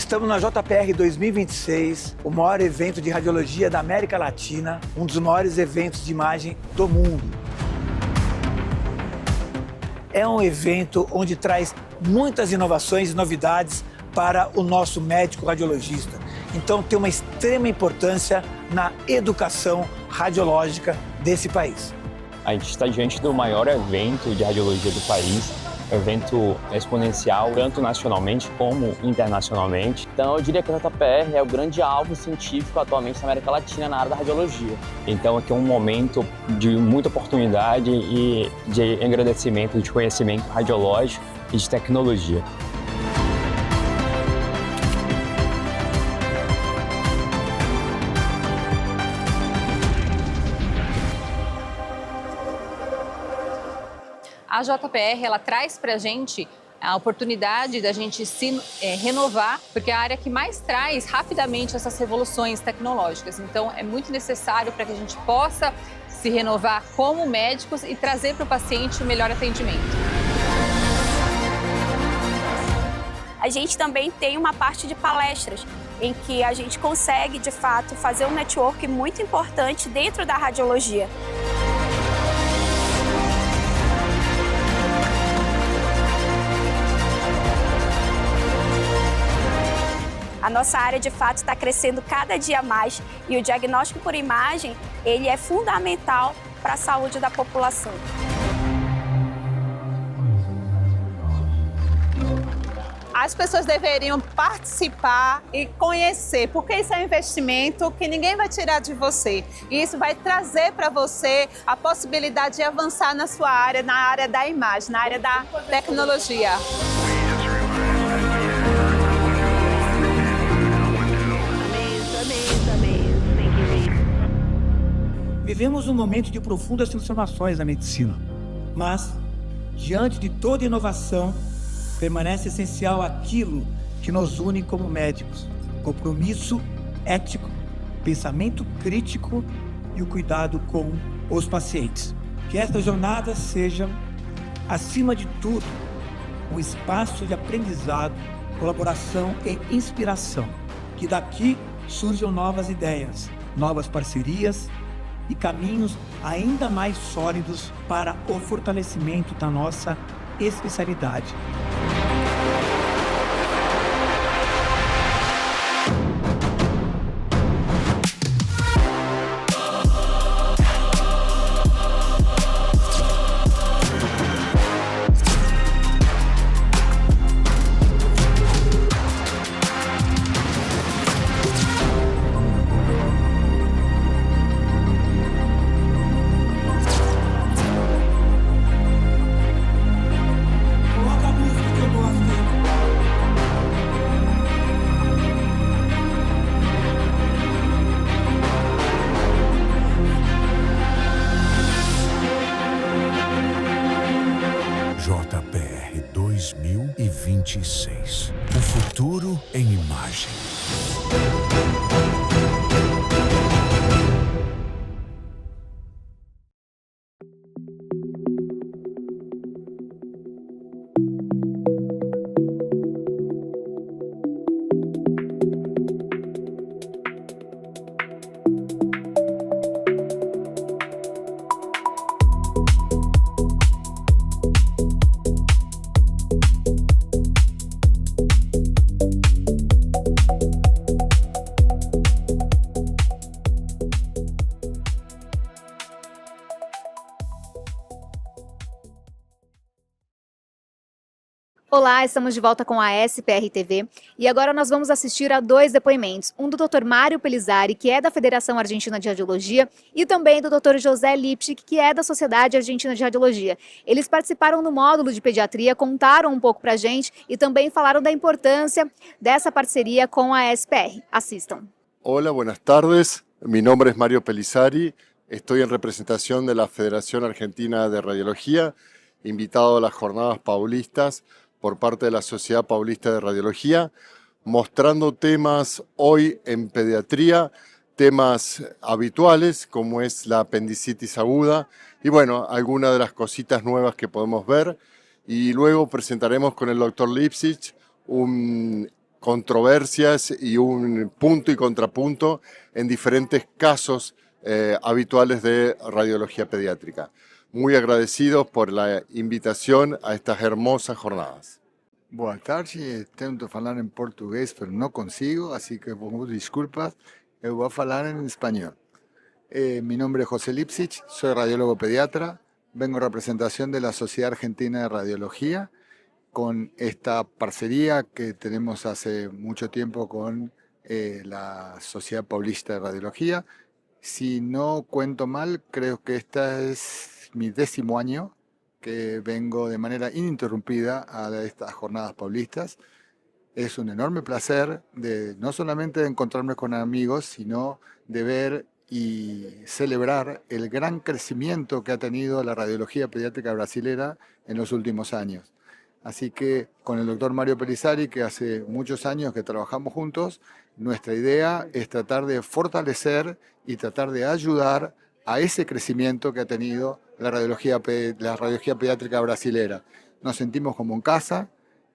Estamos na JPR 2026, o maior evento de radiologia da América Latina, um dos maiores eventos de imagem do mundo. É um evento onde traz muitas inovações e novidades para o nosso médico radiologista. Então tem uma extrema importância na educação radiológica desse país. A gente está diante do maior evento de radiologia do país, evento exponencial, tanto nacionalmente como internacionalmente. Então eu diria que a JPR é o grande alvo científico atualmente na América Latina na área da radiologia. Então aqui é um momento de muita oportunidade e de engrandecimento de conhecimento radiológico e de tecnologia. A JPR, ela traz para a gente a oportunidade da gente se renovar, porque é a área que mais traz rapidamente essas revoluções tecnológicas. Então, é muito necessário para que a gente possa se renovar como médicos e trazer para o paciente o melhor atendimento. A gente também tem uma parte de palestras, em que a gente consegue, de fato, fazer um network muito importante dentro da radiologia. A nossa área, de fato, está crescendo cada dia mais e o diagnóstico por imagem, ele é fundamental para a saúde da população. As pessoas deveriam participar e conhecer, porque isso é um investimento que ninguém vai tirar de você. E isso vai trazer para você a possibilidade de avançar na sua área, na área da imagem, na área da tecnologia. Vivemos um momento de profundas transformações na medicina, mas, diante de toda inovação, permanece essencial aquilo que nos une como médicos: compromisso ético, pensamento crítico e o cuidado com os pacientes. Que esta jornada seja, acima de tudo, um espaço de aprendizado, colaboração e inspiração. Que daqui surjam novas ideias, novas parcerias e caminhos ainda mais sólidos para o fortalecimento da nossa especialidade. JPR 2026. O futuro em imagem. Olá, estamos de volta com a SPR TV e agora nós vamos assistir a dois depoimentos, um do Dr. Mário Pelizari, que é da Federação Argentina de Radiologia, e também do Dr. José Lipschitz, que é da Sociedade Argentina de Radiologia. Eles participaram do módulo de pediatria, contaram um pouco pra gente e também falaram da importância dessa parceria com a SPR. Assistam. Hola, buenas tardes. Mi nombre es Mario Pelizari. Estoy en representación de la Federación Argentina de Radiología, invitado a las Jornadas Paulistas por parte de la Sociedad Paulista de Radiología, mostrando temas hoy en pediatría, temas habituales como es la apendicitis aguda y bueno, algunas de las cositas nuevas que podemos ver. Y luego presentaremos con el doctor Lipschitz un controversias y un punto y contrapunto en diferentes casos habituales de radiología pediátrica. Muy agradecidos por la invitación a estas hermosas jornadas. Boa tarde, tento falar em português, mas não consigo, assim que por desculpas, eu vou falar em espanhol. Mi nombre es José Lipsich, soy radiólogo pediatra, vengo en representación de la Sociedad Argentina de Radiología, con esta parcería que tenemos hace mucho tiempo con la Sociedad Paulista de Radiología. Si no cuento mal, creo que este es mi 10º año que vengo de manera ininterrumpida a estas jornadas paulistas. Es un enorme placer no solamente de encontrarme con amigos, sino de ver y celebrar el gran crecimiento que ha tenido la radiología pediátrica brasilera en los últimos años. Así que con el doctor Mario Pellizzari, que hace muchos años que trabajamos juntos, nuestra idea es tratar de fortalecer y tratar de ayudar a ese crecimiento que ha tenido la radiología pediátrica brasilera. Nos sentimos como en casa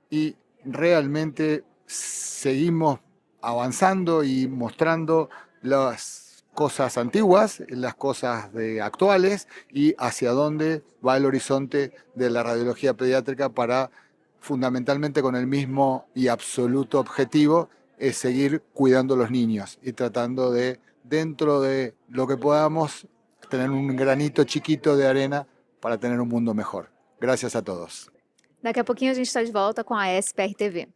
y realmente seguimos avanzando y mostrando las cosas antiguas, las cosas actuales y hacia dónde va el horizonte de la radiología pediátrica para, fundamentalmente con el mismo y absoluto objetivo, es seguir cuidando a los niños y tratando de, dentro de lo que podamos, tener un granito chiquito de arena para tener un mundo mejor. Gracias a todos. Daqui a pouquinho a gente está de volta com a SPR TV.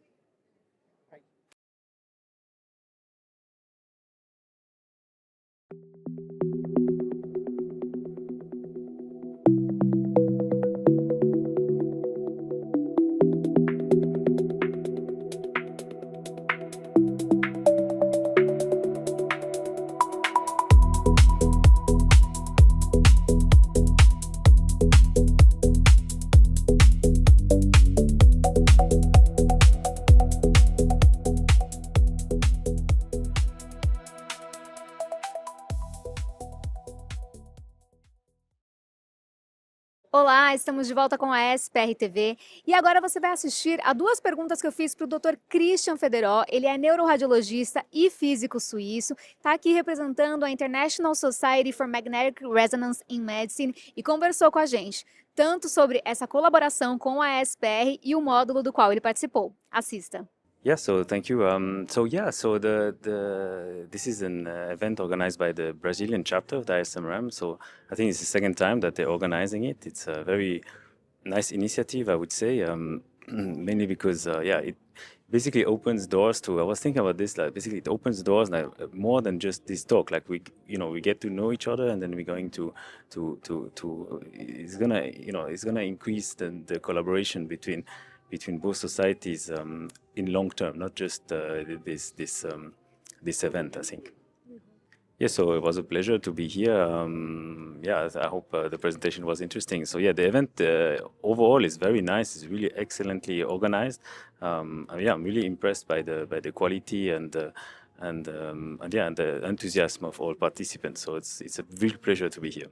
Olá, estamos de volta com a SPR TV e agora você vai assistir a 2 perguntas que eu fiz para o Dr. Christian Federó. Ele é neuroradiologista e físico suíço, está aqui representando a International Society for Magnetic Resonance in Medicine e conversou com a gente, tanto sobre essa colaboração com a SPR e o módulo do qual ele participou. Assista. Yeah, so thank you. This is an event organized by the Brazilian chapter of the ISMRM. So I think it's the 2nd time that they're organizing it. It's a very nice initiative, I would say, mainly because it basically opens doors to. I was thinking about this. Like basically, it opens doors more than just this talk. Like we get to know each other, and then we're going to it's gonna increase the collaboration between both societies in long term, not just this event, I think. Yeah, so it was a pleasure to be here. I hope the presentation was interesting. So yeah, the event overall is very nice. It's really excellently organized. I'm really impressed by the quality and the enthusiasm of all participants. So it's a real pleasure to be here.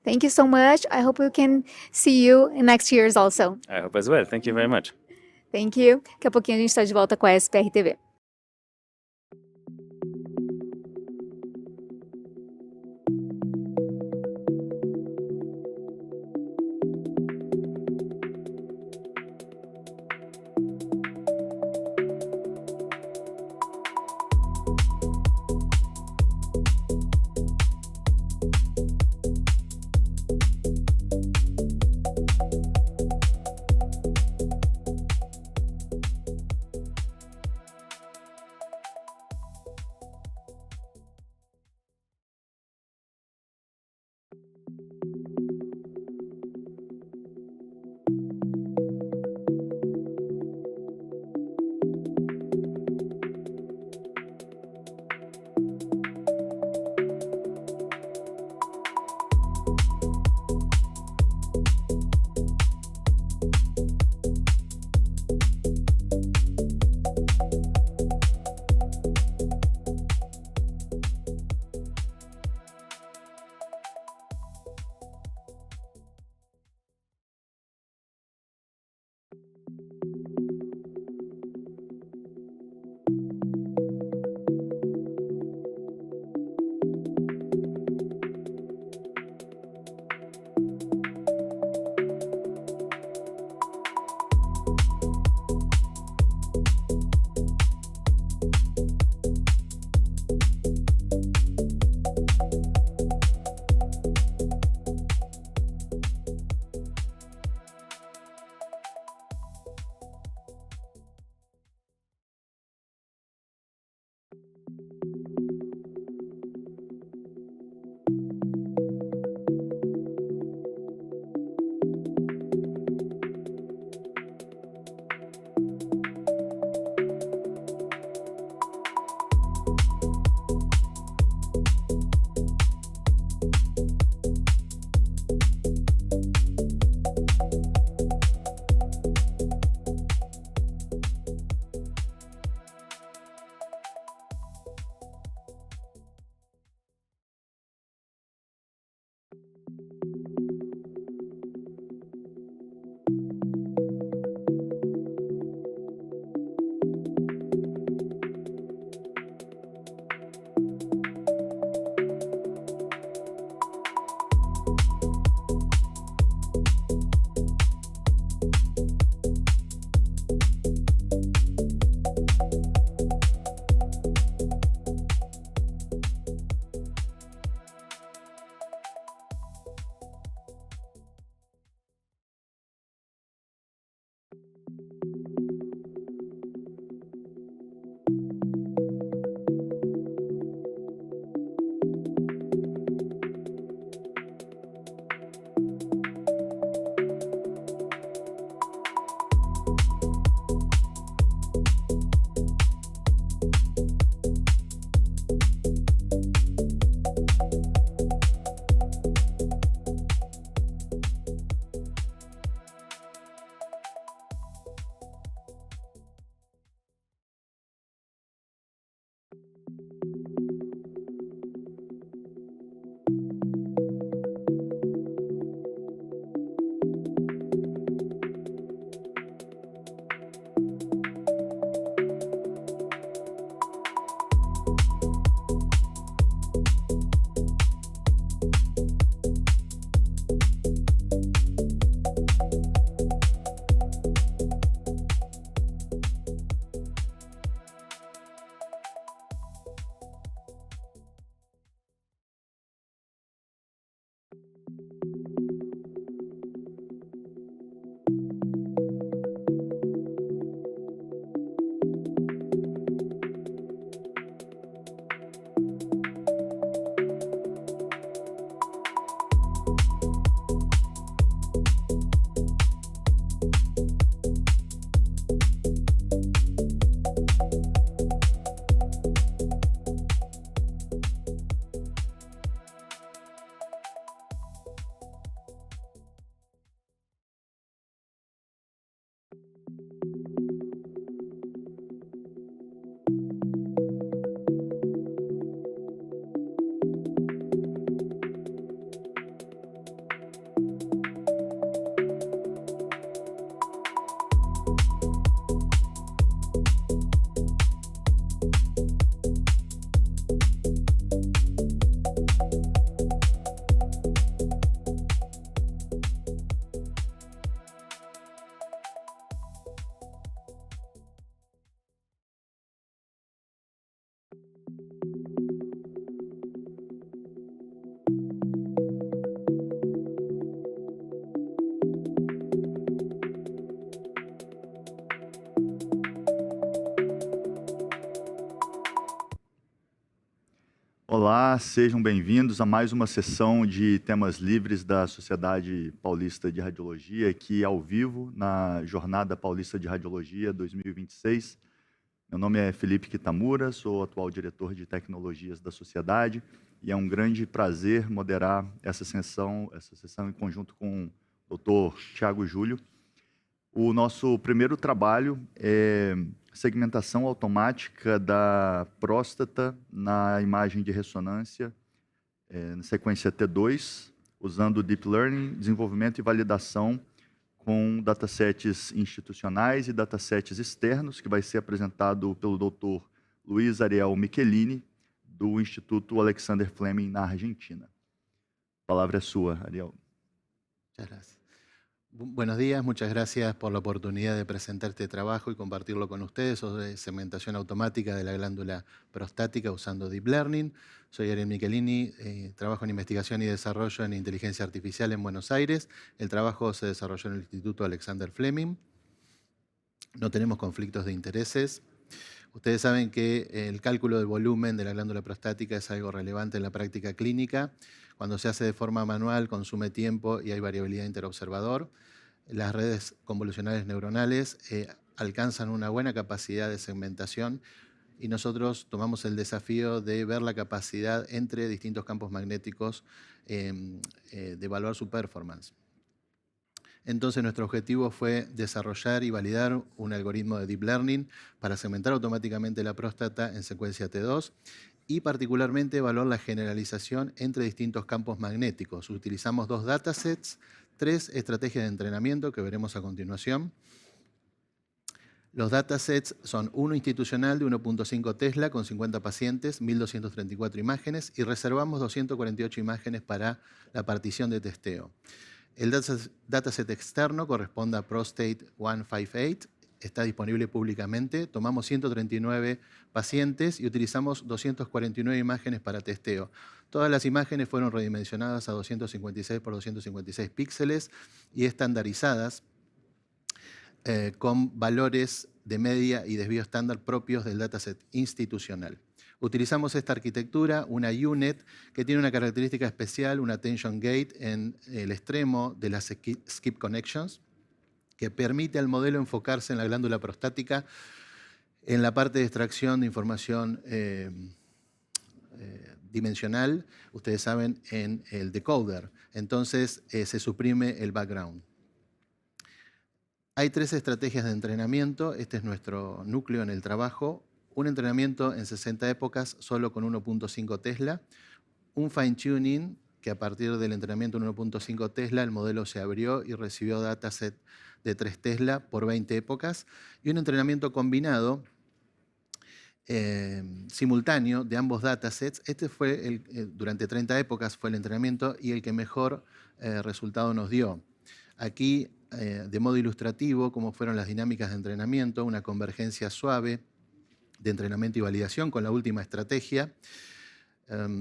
Thank you so much. I hope we can see you in next years also. I hope as well. Thank you very much. Thank you. Daqui a pouquinho a gente está de volta com a SPR TV. Olá, sejam bem-vindos a mais uma sessão de temas livres da Sociedade Paulista de Radiologia, aqui ao vivo, na Jornada Paulista de Radiologia 2026. Meu nome é Felipe Kitamura, sou atual diretor de tecnologias da Sociedade, e é um grande prazer moderar essa sessão em conjunto com o Dr. Thiago Júlio. O nosso primeiro trabalho é segmentação automática da próstata na imagem de ressonância, na sequência T2, usando Deep Learning, desenvolvimento e validação com datasets institucionais e datasets externos, que vai ser apresentado pelo Dr. Luiz Ariel Michelini, do Instituto Alexander Fleming, na Argentina. A palavra é sua, Ariel. Muchas gracias. Buenos días, muchas gracias por la oportunidad de presentar este trabajo y compartirlo con ustedes sobre segmentación automática de la glándula prostática usando Deep Learning. Soy Ariel Michelini, trabajo en investigación y desarrollo en inteligencia artificial en Buenos Aires. El trabajo se desarrolló en el Instituto Alexander Fleming. No tenemos conflictos de intereses. Ustedes saben que el cálculo del volumen de la glándula prostática es algo relevante en la práctica clínica. Cuando se hace de forma manual, consume tiempo y hay variabilidad interobservador. Las redes convolucionales neuronales alcanzan una buena capacidad de segmentación y nosotros tomamos el desafío de ver la capacidad entre distintos campos magnéticos de evaluar su performance. Entonces nuestro objetivo fue desarrollar y validar un algoritmo de Deep Learning para segmentar automáticamente la próstata en secuencia T2 y particularmente evaluar la generalización entre distintos campos magnéticos. Utilizamos 2 datasets, 3 estrategias de entrenamiento que veremos a continuación. Los datasets son uno institucional de 1.5 Tesla con 50 pacientes, 1.234 imágenes y reservamos 248 imágenes para la partición de testeo. El dataset externo corresponde a Prostate 158, está disponible públicamente. Tomamos 139 pacientes y utilizamos 249 imágenes para testeo. Todas las imágenes fueron redimensionadas a 256 por 256 píxeles y estandarizadas con valores de media y desvío estándar propios del dataset institucional. Utilizamos esta arquitectura, una UNet, que tiene una característica especial, una attention gate en el extremo de las skip connections, que permite al modelo enfocarse en la glándula prostática en la parte de extracción de información dimensional, ustedes saben, en el decoder. Entonces se suprime el background. Hay 3 estrategias de entrenamiento. Este es nuestro núcleo en el trabajo. Un entrenamiento en 60 épocas solo con 1.5 Tesla. Un fine-tuning que a partir del entrenamiento en 1.5 Tesla el modelo se abrió y recibió dataset de 3 Tesla por 20 épocas. Y un entrenamiento combinado simultáneo de ambos datasets. Este fue durante 30 épocas fue el entrenamiento y el que mejor resultado nos dio. Aquí, de modo ilustrativo, cómo fueron las dinámicas de entrenamiento, una convergencia suave de entrenamiento y validación con la última estrategia,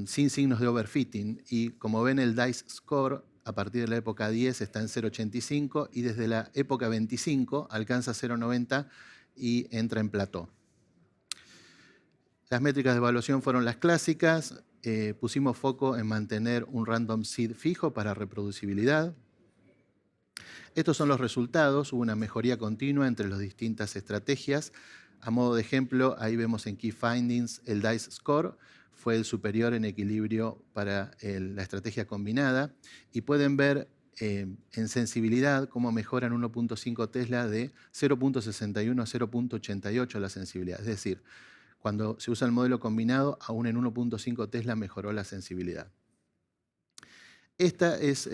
sin signos de overfitting. Y como ven, el DICE score a partir de la época 10 está en 0.85 y desde la época 25 alcanza 0.90 y entra en plató. Las métricas de evaluación fueron las clásicas. Pusimos foco en mantener un random seed fijo para reproducibilidad. Estos son los resultados. Hubo una mejoría continua entre las distintas estrategias. A modo de ejemplo, ahí vemos en Key Findings el DICE score. Fue el superior en equilibrio para la estrategia combinada. Y pueden ver en sensibilidad cómo mejoran 1.5 Tesla de 0.61 a 0.88 la sensibilidad. Es decir, cuando se usa el modelo combinado, aún en 1.5 Tesla mejoró la sensibilidad. Esta es,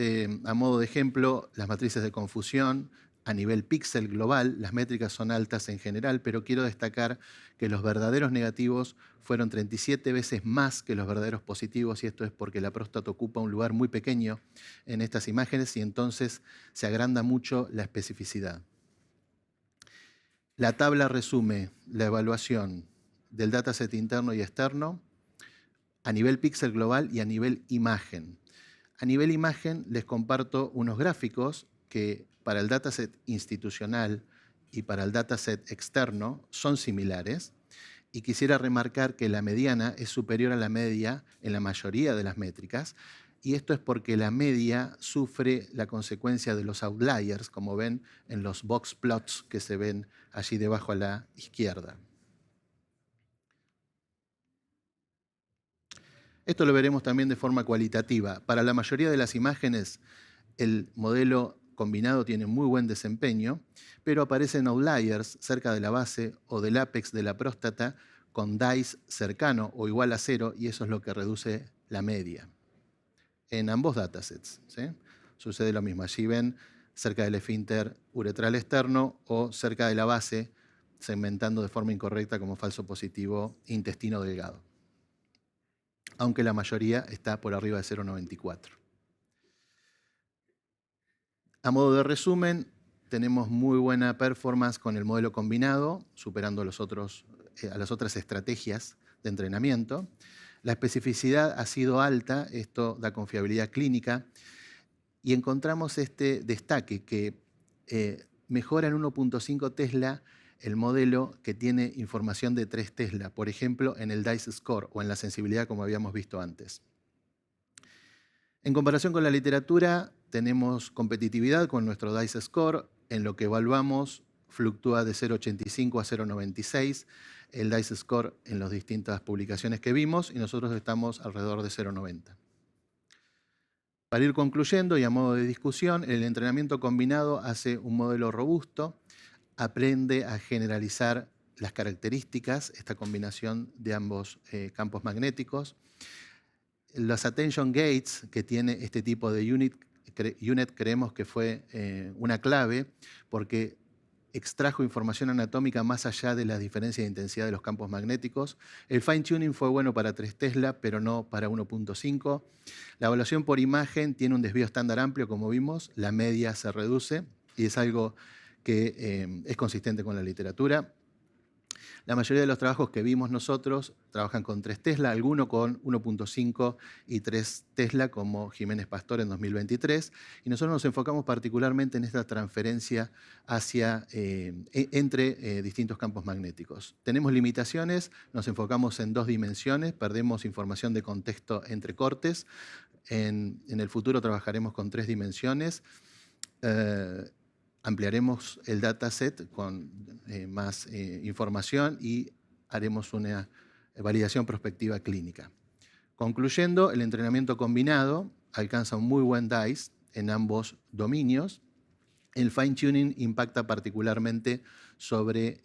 a modo de ejemplo, las matrices de confusión a nivel píxel global. Las métricas son altas en general, pero quiero destacar que los verdaderos negativos fueron 37 veces más que los verdaderos positivos, y esto es porque la próstata ocupa un lugar muy pequeño en estas imágenes y entonces se agranda mucho la especificidad. La tabla resume la evaluación del dataset interno y externo a nivel píxel global y a nivel imagen. A nivel imagen les comparto unos gráficos que para el dataset institucional y para el dataset externo son similares, y quisiera remarcar que la mediana es superior a la media en la mayoría de las métricas, y esto es porque la media sufre la consecuencia de los outliers, como ven en los box plots que se ven allí debajo a la izquierda. Esto lo veremos también de forma cualitativa. Para la mayoría de las imágenes, el modelo combinado tiene muy buen desempeño, pero aparecen outliers cerca de la base o del ápex de la próstata con DICE cercano o igual a 0, y eso es lo que reduce la media. En ambos datasets, ¿sí? Sucede lo mismo. Allí ven cerca del esfínter uretral externo o cerca de la base, segmentando de forma incorrecta como falso positivo intestino delgado, aunque la mayoría está por arriba de 0.94. A modo de resumen, tenemos muy buena performance con el modelo combinado, superando a las otras estrategias de entrenamiento. La especificidad ha sido alta, esto da confiabilidad clínica, y encontramos este destaque que mejora en 1.5 Tesla el modelo que tiene información de 3 Tesla, por ejemplo, en el DICE score o en la sensibilidad, como habíamos visto antes. En comparación con la literatura, tenemos competitividad con nuestro DICE score. En lo que evaluamos, fluctúa de 0.85 a 0.96 el DICE score en las distintas publicaciones que vimos, y nosotros estamos alrededor de 0.90. Para ir concluyendo y a modo de discusión, el entrenamiento combinado hace un modelo robusto, aprende a generalizar las características, esta combinación de ambos campos magnéticos. Las attention gates que tiene este tipo de UNet creemos que fue una clave porque extrajo información anatómica más allá de la diferencia de intensidad de los campos magnéticos. El fine tuning fue bueno para 3 Tesla, pero no para 1.5. La evaluación por imagen tiene un desvío estándar amplio, como vimos. La media se reduce y es algo que es consistente con la literatura. La mayoría de los trabajos que vimos nosotros trabajan con 3 Tesla, algunos con 1.5 y 3 Tesla, como Jiménez Pastor en 2023. Y nosotros nos enfocamos particularmente en esta transferencia entre distintos campos magnéticos. Tenemos limitaciones, nos enfocamos en 2 dimensiones, perdemos información de contexto entre cortes. En el futuro trabajaremos con 3 dimensiones. Ampliaremos el dataset con más información y haremos una validación prospectiva clínica. Concluyendo, el entrenamiento combinado alcanza un muy buen DICE en ambos dominios. El fine-tuning impacta particularmente sobre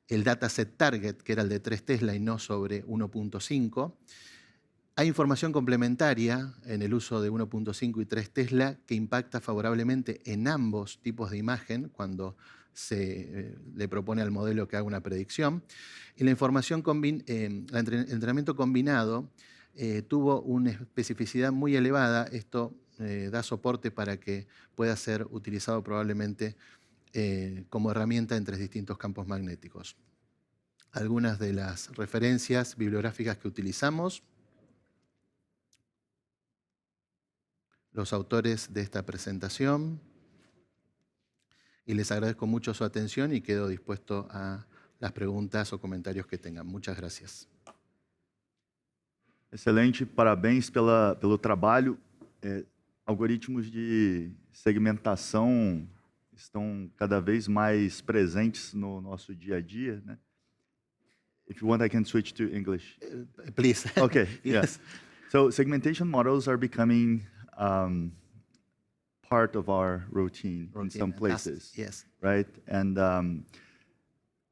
el dataset target, que era el de 3 Tesla y no sobre 1.5. Hay información complementaria en el uso de 1.5 y 3 Tesla que impacta favorablemente en ambos tipos de imagen cuando se le propone al modelo que haga una predicción. Y la información el entrenamiento combinado tuvo una especificidad muy elevada. Esto da soporte para que pueda ser utilizado probablemente como herramienta entre distintos campos magnéticos. Algunas de las referencias bibliográficas que utilizamos. Los autores de esta presentación, y les agradezco mucho su atención y quedo dispuesto a las preguntas o comentarios que tengan. Muchas gracias. Excelente, parabéns pelo trabalho. Algoritmos de segmentação estão cada vez mais presentes no nosso dia a dia, né? If you want, I can switch to English. Please. Okay, Yes. So segmentation models are becoming part of our routine in some places. Yes. Right? And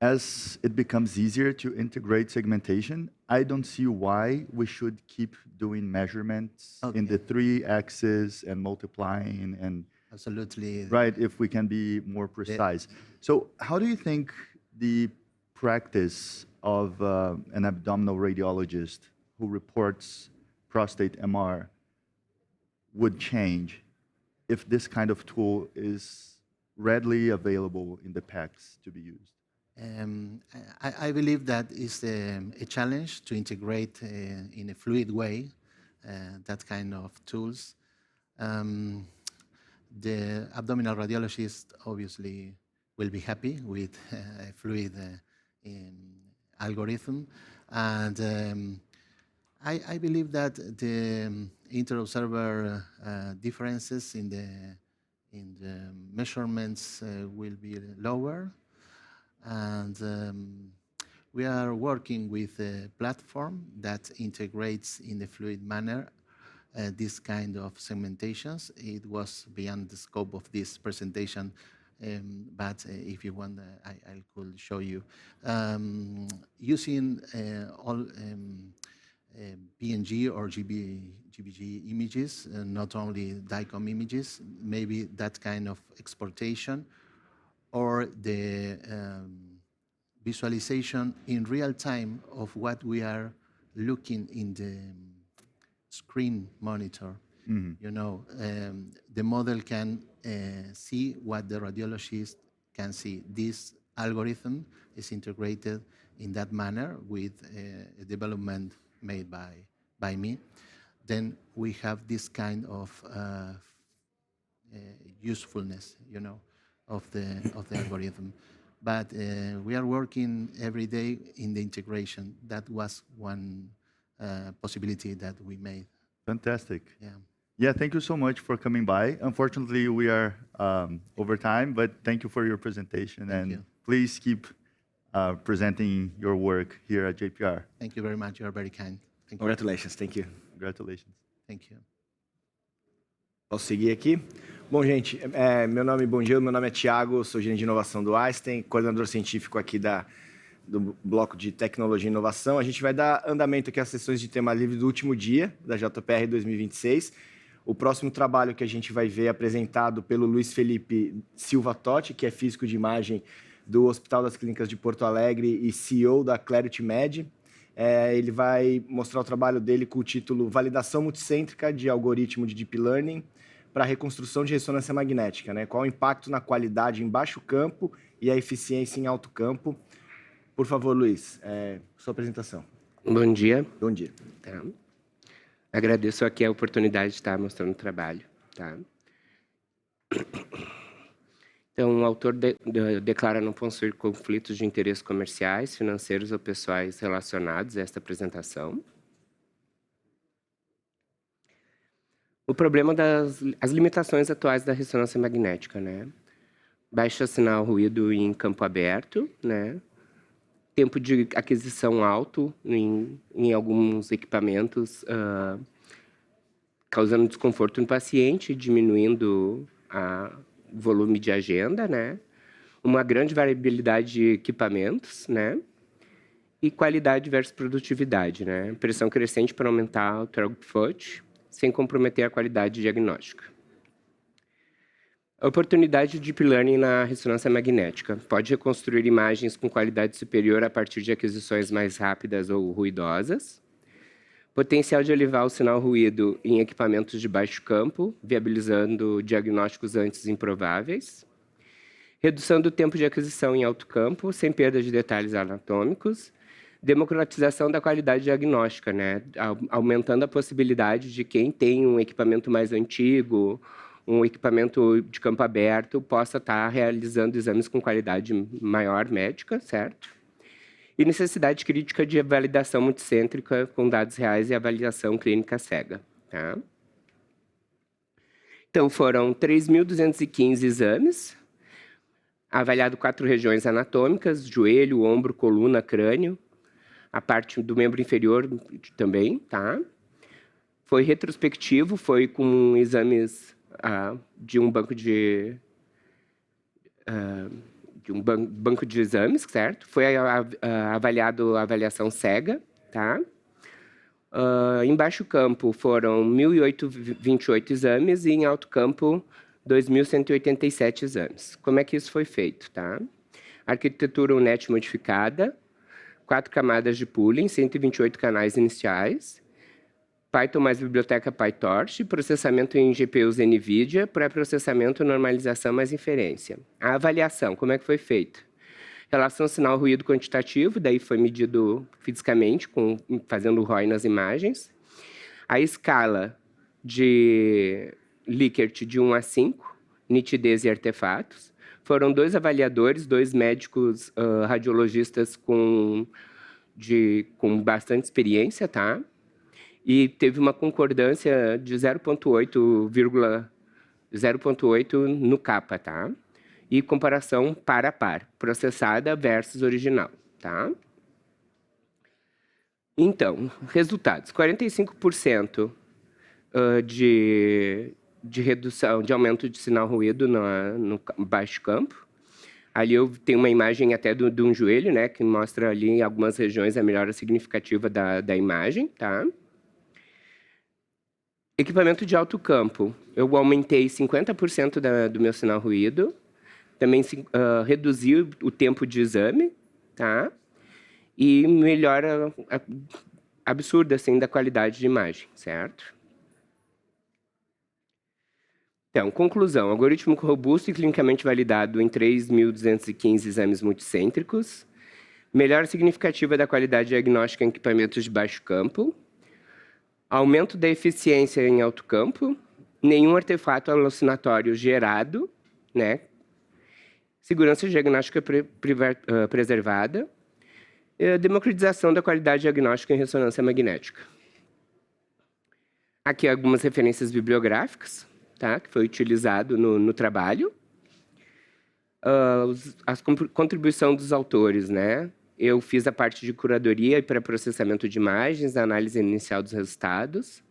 as it becomes easier to integrate segmentation, I don't see why we should keep doing measurements in the 3 axes and multiplying and Absolutely. right, if we can be more precise. So how do you think the practice of an abdominal radiologist who reports prostate MR would change if this kind of tool is readily available in the PACS to be used? I believe that is a challenge to integrate in a fluid way that kind of tools. The abdominal radiologist obviously will be happy with a fluid algorithm. And I believe that the inter-observer differences in the measurements will be lower. And we are working with a platform that integrates in a fluid manner this kind of segmentations. It was beyond the scope of this presentation, but if you want, I could show you. Using all PNG or GBG images, not only DICOM images, maybe that kind of exportation, or the visualization in real time of what we are looking in the screen monitor. Mm-hmm. You know, the model can see what the radiologist can see. This algorithm is integrated in that manner with a development made by me. Then we have this kind of usefulness, you know, of the algorithm. But we are working every day in the integration. That was one possibility that we made. Fantastic. Yeah. Yeah, thank you so much for coming by. Unfortunately, we are over time, but thank you for your presentation. Thank you. Please keep presenting your work here at JPR. Thank you very much. You are very kind. Thank you. Congratulations. Thank you. Congratulations. Thank you. Posso seguir aqui? Bom, gente, bom dia, meu nome é Thiago, sou gerente de inovação do Einstein, coordenador científico aqui do bloco de tecnologia e inovação. A gente vai dar andamento aqui às sessões de tema livre do último dia da JPR 2026. O próximo trabalho que a gente vai ver é apresentado pelo Luiz Felipe Silva Totti, que é físico de imagem do Hospital das Clínicas de Porto Alegre e CEO da Clarity Med. Ele vai mostrar o trabalho dele com o título Validação Multicêntrica de Algoritmo de Deep Learning para a reconstrução de ressonância magnética, né? Qual o impacto na qualidade em baixo campo e a eficiência em alto campo. Por favor, Luiz, sua apresentação. Bom dia. Bom dia. Tá. Agradeço aqui a oportunidade de estar mostrando o trabalho. Tá. Então, o autor declara não possuir conflitos de interesses comerciais, financeiros ou pessoais relacionados a esta apresentação. O problema as limitações atuais da ressonância magnética, né? Baixo sinal ruído em campo aberto, né? Tempo de aquisição alto em alguns equipamentos, causando desconforto no paciente, diminuindo o volume de agenda, né? Uma grande variabilidade de equipamentos, né? E qualidade versus produtividade, né? Pressão crescente para aumentar o throughput, sem comprometer a qualidade diagnóstica. A oportunidade de Deep Learning na ressonância magnética. Pode reconstruir imagens com qualidade superior a partir de aquisições mais rápidas ou ruidosas. Potencial de elevar o sinal ruído em equipamentos de baixo campo, viabilizando diagnósticos antes improváveis. Redução do tempo de aquisição em alto campo, sem perda de detalhes anatômicos. Democratização da qualidade diagnóstica, né? Aumentando a possibilidade de quem tem um equipamento mais antigo, um equipamento de campo aberto, possa estar realizando exames com qualidade maior médica, certo? E necessidade crítica de validação multicêntrica com dados reais e avaliação clínica cega. Tá? Então, foram 3.215 exames, avaliado 4 regiões anatômicas, joelho, ombro, coluna, crânio, a parte do membro inferior também, tá? Foi retrospectivo, foi com exames de um banco de banco de exames, certo? Foi avaliado a avaliação cega, tá? Em baixo campo foram 1.028 exames e em alto campo 2.187 exames. Como é que isso foi feito, tá? Arquitetura UNET modificada, 4 camadas de pooling, 128 canais iniciais, Python mais biblioteca PyTorch, processamento em GPUs NVIDIA, pré-processamento, normalização mais inferência. A avaliação, como é que foi feita? Relação sinal-ruído quantitativo, daí foi medido fisicamente, fazendo ROI nas imagens. A escala de Likert de 1 a 5, nitidez e artefatos. Foram 2 avaliadores, 2 médicos radiologistas com bastante experiência, tá? E teve uma concordância de 0,8 no capa, tá? E comparação par a par, processada versus original, tá? Então, resultados. 45% de redução, de aumento de sinal ruído no baixo campo. Ali eu tenho uma imagem até de um joelho, né, que mostra ali em algumas regiões a melhora significativa da imagem, tá? Equipamento de alto campo. Eu aumentei 50% do meu sinal ruído. Também reduzi o tempo de exame, tá? E melhora absurda, assim, da qualidade de imagem, certo? Então, conclusão. Algoritmo robusto e clinicamente validado em 3.215 exames multicêntricos. Melhora significativa da qualidade diagnóstica em equipamentos de baixo campo. Aumento da eficiência em alto campo. Nenhum artefato alucinatório gerado, né? Segurança diagnóstica preservada. Democratização da qualidade diagnóstica em ressonância magnética. Aqui algumas referências bibliográficas, tá? Que foi utilizado no trabalho. A contribuição dos autores, né? Eu fiz a parte de curadoria e pré-processamento de imagens, a análise inicial dos resultados.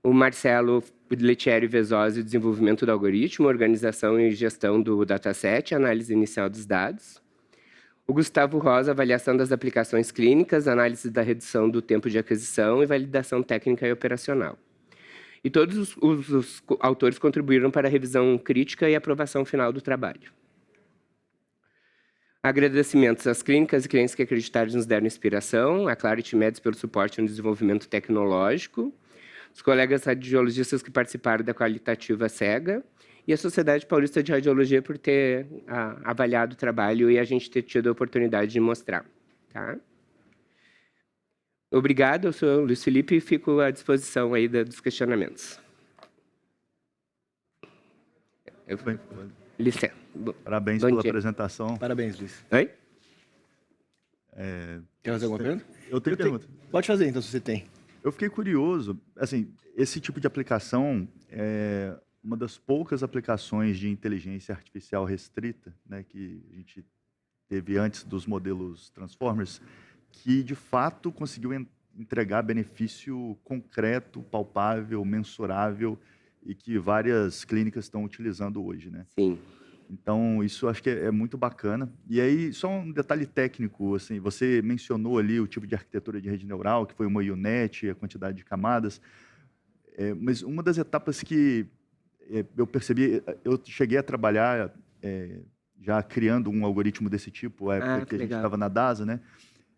O Marcelo Lettieri Vezosi, desenvolvimento do algoritmo, organização e gestão do dataset, análise inicial dos dados. O Gustavo Rosa, avaliação das aplicações clínicas, análise da redução do tempo de aquisição e validação técnica e operacional. E todos os autores contribuíram para a revisão crítica e aprovação final do trabalho. Agradecimentos às clínicas e clientes que acreditaram e nos deram inspiração, a Clarity Meds pelo suporte no desenvolvimento tecnológico, os colegas radiologistas que participaram da qualitativa cega e a Sociedade Paulista de Radiologia por ter avaliado o trabalho e a gente ter tido a oportunidade de mostrar. tá? Obrigado, eu sou o Luiz Felipe e fico à disposição aí dos questionamentos. Licença. Parabéns Bom pela dia. apresentação. Parabéns, Luiz. Oi? Quer fazer alguma pergunta? Eu tenho pergunta. Pode fazer, então, se você tem. Eu fiquei curioso, assim, esse tipo de aplicação é uma das poucas aplicações de inteligência artificial restrita, né, que a gente teve antes dos modelos Transformers, que de fato conseguiu entregar benefício concreto, palpável, mensurável e que várias clínicas estão utilizando hoje, né? Sim. Então, isso acho que é muito bacana. E aí, só um detalhe técnico, assim, você mencionou ali o tipo de arquitetura de rede neural, que foi uma UNet, a quantidade de camadas, mas uma das etapas que eu percebi, eu cheguei a trabalhar já criando um algoritmo desse tipo, a época que a gente legal. estava na DASA, né?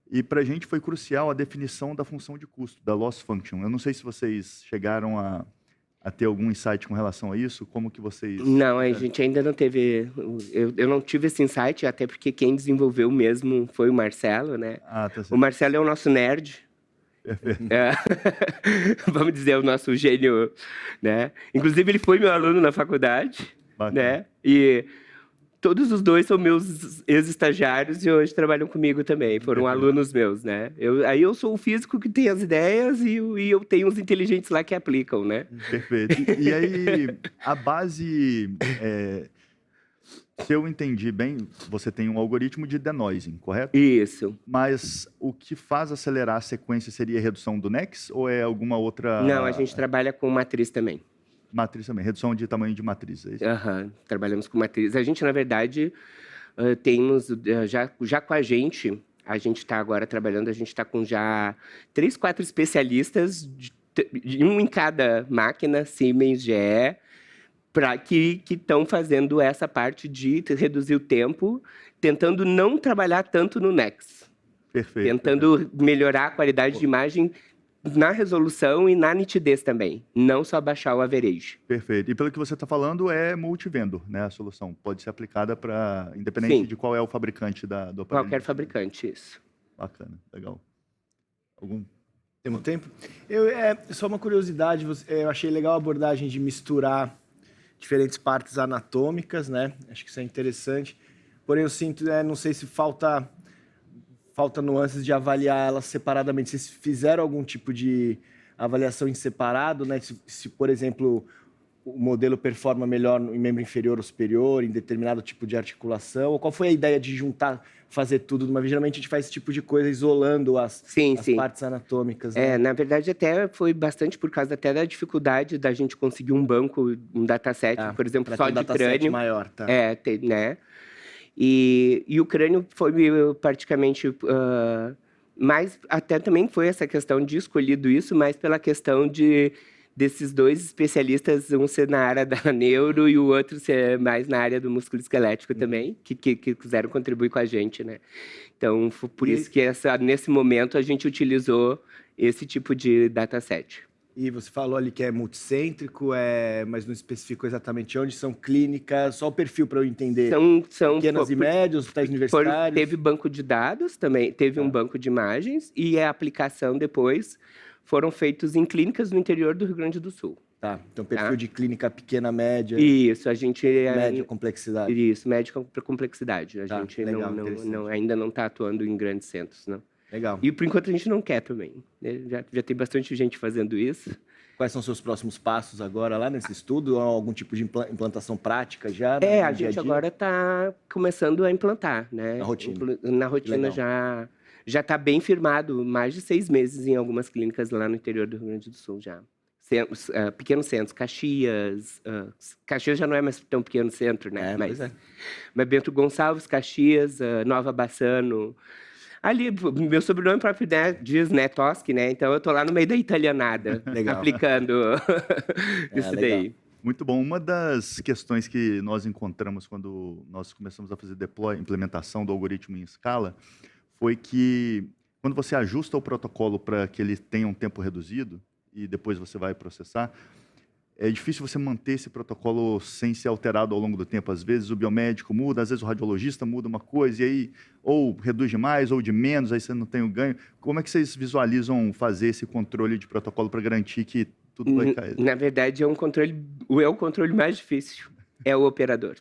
E para a gente foi crucial a definição da função de custo, da loss function. Eu não sei se vocês chegaram a ter algum insight com relação a isso, como que vocês... Não, a gente ainda não teve... Eu não tive esse insight, até porque quem desenvolveu mesmo foi o Marcelo, né? Ah, tá certo. O Marcelo é o nosso nerd. Perfeito. Vamos dizer, o nosso gênio, né? Inclusive, ele foi meu aluno na faculdade, né? E todos os dois são meus ex-estagiários e hoje trabalham comigo também. Foram alunos meus, né? Aí eu sou o físico que tem as ideias e eu tenho os inteligentes lá que aplicam, né? Perfeito. E aí, a base... se eu entendi bem, você tem um algoritmo de denoising, correto? Isso. Mas o que faz acelerar a sequência seria a redução do NEX ou é alguma outra... Não, a gente trabalha com matriz também. Matriz também, redução de tamanho de matriz, é isso? Trabalhamos com matriz. A gente, na verdade, temos, já com a gente está agora trabalhando, a gente está com já 3, 4 especialistas, um em cada máquina, Siemens, GE, que estão fazendo essa parte de reduzir o tempo, tentando não trabalhar tanto no NEX. Perfeito. Tentando melhorar a qualidade de imagem na resolução e na nitidez também, não só baixar o average. Perfeito. E pelo que você está falando, é multivendor, né, a solução. Pode ser aplicada para, independente Sim. de qual é o fabricante do aparelho. Qualquer fabricante, isso. Bacana, legal. Temos tempo? Só uma curiosidade, eu achei legal a abordagem de misturar diferentes partes anatômicas, né? Acho que isso é interessante. Porém, eu sinto, não sei se falta nuances de avaliar elas separadamente. Vocês fizeram algum tipo de avaliação em separado, né? Se, por exemplo, o modelo performa melhor em membro inferior ou superior, em determinado tipo de articulação? Ou qual foi a ideia de juntar, fazer tudo de uma vez? Geralmente a gente faz esse tipo de coisa isolando as partes anatômicas. Né? Na verdade, até foi bastante por causa até da dificuldade da gente conseguir um banco, um dataset, por exemplo, só de crânio. Maior, tá? Né? E o crânio foi praticamente mais, até também foi essa questão de escolhido isso, mas pela questão desses dois especialistas, um ser na área da neuro e o outro ser mais na área do músculo esquelético também, que quiseram contribuir com a gente, né? Então, foi por isso que nesse momento a gente utilizou esse tipo de dataset. E você falou ali que é multicêntrico, mas não especificou exatamente onde, são clínicas, só o perfil para eu entender. São pequenas e médias, hospitais universitários. Teve banco de dados também, teve um banco de imagens e a aplicação depois foram feitos em clínicas no interior do Rio Grande do Sul. Tá, então perfil de clínica pequena, média. Isso, a gente... Média complexidade. Isso, média para complexidade. A gente ainda não está atuando em grandes centros, não. Legal. E por enquanto a gente não quer também. Já tem bastante gente fazendo isso. Quais são os seus próximos passos agora lá nesse estudo? Algum tipo de implantação prática já? A gente agora está começando a implantar, né? Na rotina. Na rotina já está bem firmado, mais de 6 meses em algumas clínicas lá no interior do Rio Grande do Sul já. Pequenos centros, Caxias. Caxias já não é mais tão pequeno centro, né? Mas Bento Gonçalves, Caxias, Nova Bassano. Ali, meu sobrenome próprio diz Netoski, né? Então eu tô lá no meio da italianada, aplicando isso daí. Muito bom. Uma das questões que nós encontramos quando nós começamos a fazer implementação do algoritmo em escala foi que quando você ajusta o protocolo para que ele tenha um tempo reduzido e depois você vai processar, é difícil você manter esse protocolo sem ser alterado ao longo do tempo. Às vezes o biomédico muda, às vezes o radiologista muda uma coisa, e aí ou reduz de mais ou de menos, aí você não tem o ganho. Como é que vocês visualizam fazer esse controle de protocolo para garantir que tudo vai cair? Na verdade, é o controle mais difícil, é o operador.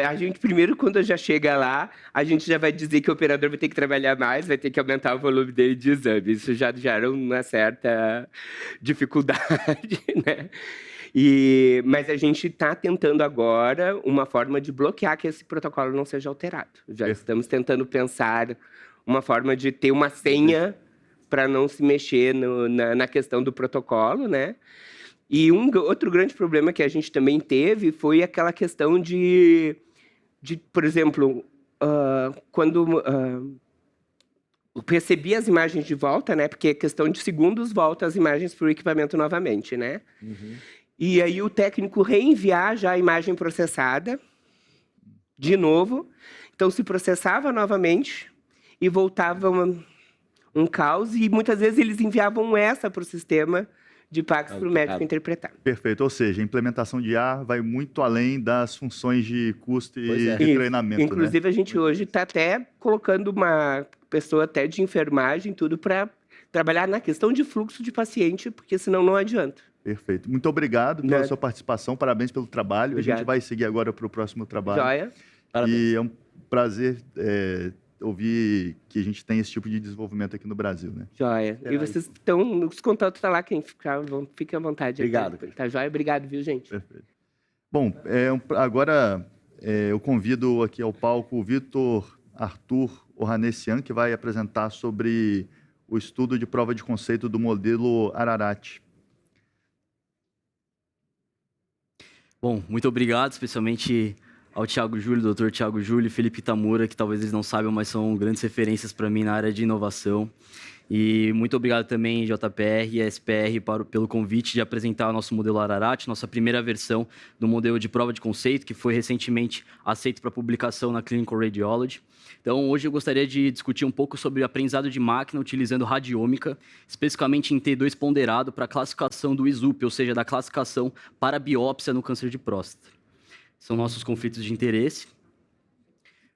A gente, primeiro, quando já chega lá, a gente já vai dizer que o operador vai ter que trabalhar mais, vai ter que aumentar o volume dele de exames. Isso já gera uma certa dificuldade, né? Mas a gente está tentando agora uma forma de bloquear que esse protocolo não seja alterado. Já estamos tentando pensar uma forma de ter uma senha para não se mexer na questão do protocolo, né? E outro grande problema que a gente também teve foi aquela questão de por exemplo, quando eu recebi as imagens de volta, né? Porque é questão de segundos volta as imagens para o equipamento novamente, né? E aí o técnico reenviar já a imagem processada de novo. Então se processava novamente e voltava um caos, e muitas vezes eles enviavam essa para o sistema de Pax para o médico interpretar. Perfeito, ou seja, a implementação de IA vai muito além das funções de custo e de treinamento. Inclusive, a gente hoje está até colocando uma pessoa até de enfermagem, tudo para trabalhar na questão de fluxo de paciente, porque senão não adianta. Perfeito. Muito obrigado pela sua participação, parabéns pelo trabalho. Obrigado. A gente vai seguir agora para o próximo trabalho. Joia. E é um prazer ouvir que a gente tem esse tipo de desenvolvimento aqui no Brasil, né? Joia. E vocês estão, os contatos estão lá, quem ficar, fique à vontade. Obrigado. Tá joia? Obrigado, viu, gente? Perfeito. Bom, agora eu convido aqui ao palco o Vitor Arthur Ohanessian, que vai apresentar sobre o estudo de prova de conceito do modelo Ararat. Bom, muito obrigado, especialmente ao Thiago Júlio, doutor Thiago Júlio e Felipe Tamura, que talvez eles não saibam, mas são grandes referências para mim na área de inovação. E muito obrigado também, JPR e SPR, pelo convite de apresentar o nosso modelo Ararat, nossa primeira versão do modelo de prova de conceito, que foi recentemente aceito para publicação na Clinical Radiology. Então, hoje eu gostaria de discutir um pouco sobre o aprendizado de máquina utilizando radiômica, especificamente em T2 ponderado para a classificação do ISUP, ou seja, da classificação para biópsia no câncer de próstata. São nossos conflitos de interesse.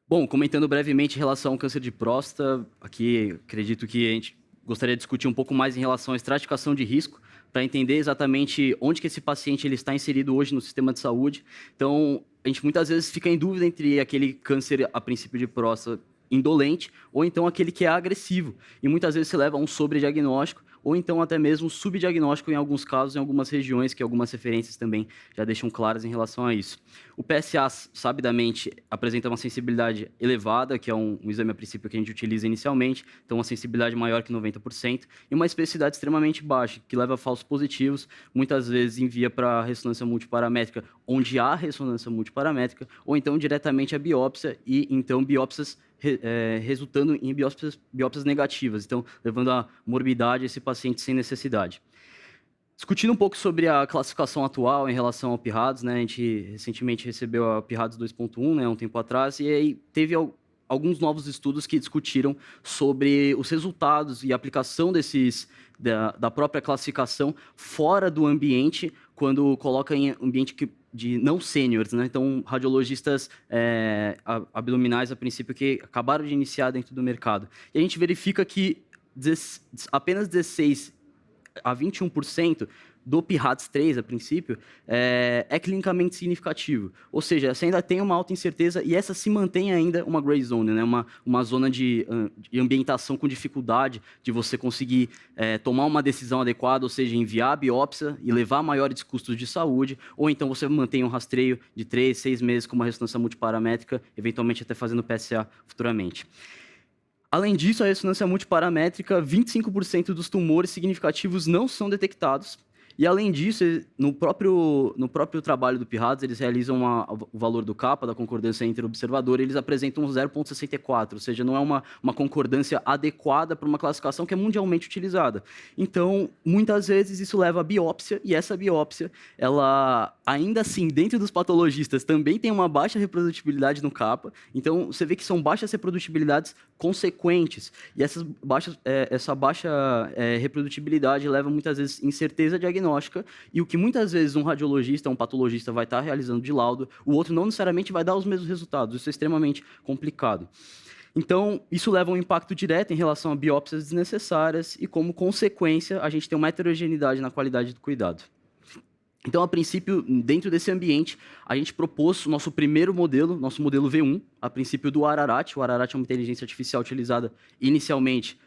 Bom, comentando brevemente em relação ao câncer de próstata, aqui acredito que a gente gostaria de discutir um pouco mais em relação à estratificação de risco, para entender exatamente onde que esse paciente ele está inserido hoje no sistema de saúde. Então, a gente muitas vezes fica em dúvida entre aquele câncer a princípio de próstata indolente ou então aquele que é agressivo. E muitas vezes se leva a um sobrediagnóstico ou então até mesmo subdiagnóstico em alguns casos, em algumas regiões, que algumas referências também já deixam claras em relação a isso. O PSA, sabidamente, apresenta uma sensibilidade elevada, que é um exame a princípio que a gente utiliza inicialmente, então uma sensibilidade maior que 90%, e uma especificidade extremamente baixa, que leva a falsos positivos, muitas vezes envia para ressonância multiparamétrica, onde há ressonância multiparamétrica, ou então diretamente a biópsia, e então biópsias resultando em biópsias negativas, então levando a morbidade a esse paciente sem necessidade. Discutindo um pouco sobre a classificação atual em relação ao PIRADS, né, a gente recentemente recebeu a PIRADS 2.1, né, um tempo atrás, e aí teve alguns novos estudos que discutiram sobre os resultados e aplicação da própria classificação fora do ambiente, quando coloca em ambiente de não sêniores, né? Então, radiologistas abdominais, a princípio, que acabaram de iniciar dentro do mercado. E a gente verifica que apenas 16% a 21% do PIRADS 3, a princípio, é clinicamente significativo. Ou seja, você ainda tem uma alta incerteza e essa se mantém ainda uma gray zone, né? Uma zona de ambientação com dificuldade de você conseguir tomar uma decisão adequada, ou seja, enviar a biópsia e levar maiores custos de saúde, ou então você mantém um rastreio de 3, 6 meses com uma ressonância multiparamétrica, eventualmente até fazendo PSA futuramente. Além disso, a ressonância multiparamétrica, 25% dos tumores significativos não são detectados. E, além disso, no próprio trabalho do PIRADS, eles realizam o valor do kappa, da concordância interobservadora, e eles apresentam 0,64, ou seja, não é uma concordância adequada para uma classificação que é mundialmente utilizada. Então, muitas vezes, isso leva à biópsia, e essa biópsia, ela, ainda assim, dentro dos patologistas, também tem uma baixa reprodutibilidade no kappa. Então, você vê que são baixas reprodutibilidades consequentes, e essa baixa reprodutibilidade leva, muitas vezes, incerteza diagnóstica diagnóstica, e o que muitas vezes um radiologista, um patologista vai estar realizando de laudo, o outro não necessariamente vai dar os mesmos resultados. Isso é extremamente complicado. Então, isso leva a um impacto direto em relação a biópsias desnecessárias e, como consequência, a gente tem uma heterogeneidade na qualidade do cuidado. Então, a princípio, dentro desse ambiente, a gente propôs o nosso primeiro modelo, nosso modelo V1, a princípio do Ararat. O Ararat é uma inteligência artificial utilizada inicialmente,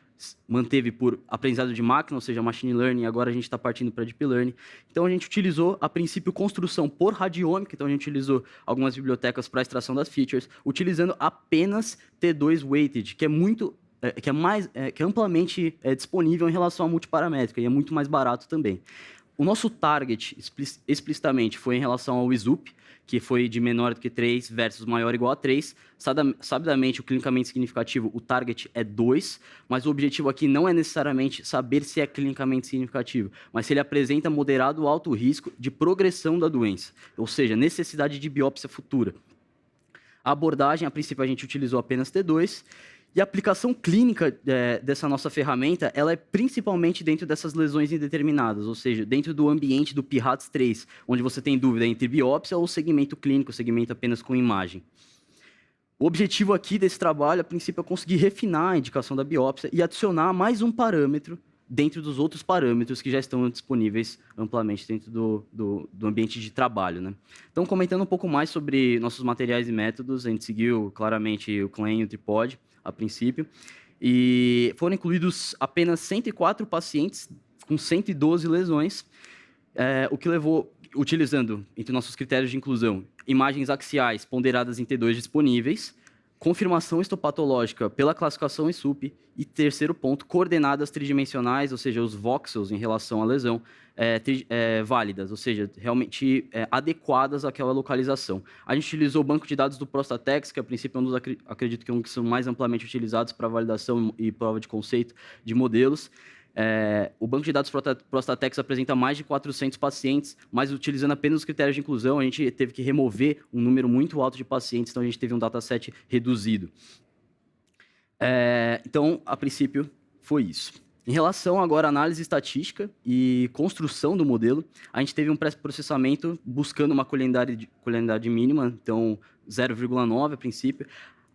manteve por aprendizado de máquina, ou seja, machine learning, e agora a gente está partindo para deep learning. Então, a gente utilizou, a princípio, construção por radiômica, então a gente utilizou algumas bibliotecas para extração das features, utilizando apenas T2 Weighted, que é amplamente disponível em relação à multiparamétrica, e é muito mais barato também. O nosso target, explicitamente, foi em relação ao ISUP, que foi de menor do que 3 versus maior ou igual a 3. Sabidamente, o clinicamente significativo, o target é 2, mas o objetivo aqui não é necessariamente saber se é clinicamente significativo, mas se ele apresenta moderado ou alto risco de progressão da doença, ou seja, necessidade de biópsia futura. A abordagem, a princípio, a gente utilizou apenas T2, e a aplicação clínica dessa nossa ferramenta, ela é principalmente dentro dessas lesões indeterminadas, ou seja, dentro do ambiente do PIRADS-3, onde você tem dúvida entre biópsia ou segmento clínico, segmento apenas com imagem. O objetivo aqui desse trabalho, a princípio, é conseguir refinar a indicação da biópsia e adicionar mais um parâmetro dentro dos outros parâmetros que já estão disponíveis amplamente dentro do ambiente de trabalho, né? Então, comentando um pouco mais sobre nossos materiais e métodos, a gente seguiu claramente o CLAN e o Tripod, a princípio, e foram incluídos apenas 104 pacientes com 112 lesões, o que levou, utilizando, entre nossos critérios de inclusão, imagens axiais ponderadas em T2 disponíveis, confirmação histopatológica pela classificação ISUP e, terceiro ponto, coordenadas tridimensionais, ou seja, os voxels em relação à lesão, válidas, ou seja, realmente adequadas àquela localização. A gente utilizou o banco de dados do Prostatex, que a princípio é um dos, acredito que é um que são mais amplamente utilizados para validação e prova de conceito de modelos. O banco de dados Prostatex apresenta mais de 400 pacientes, mas utilizando apenas os critérios de inclusão, a gente teve que remover um número muito alto de pacientes, então a gente teve um dataset reduzido. Então, a princípio, foi isso. Em relação agora à análise estatística e construção do modelo, a gente teve um pré-processamento buscando uma colenialidade mínima, então 0,9 a princípio.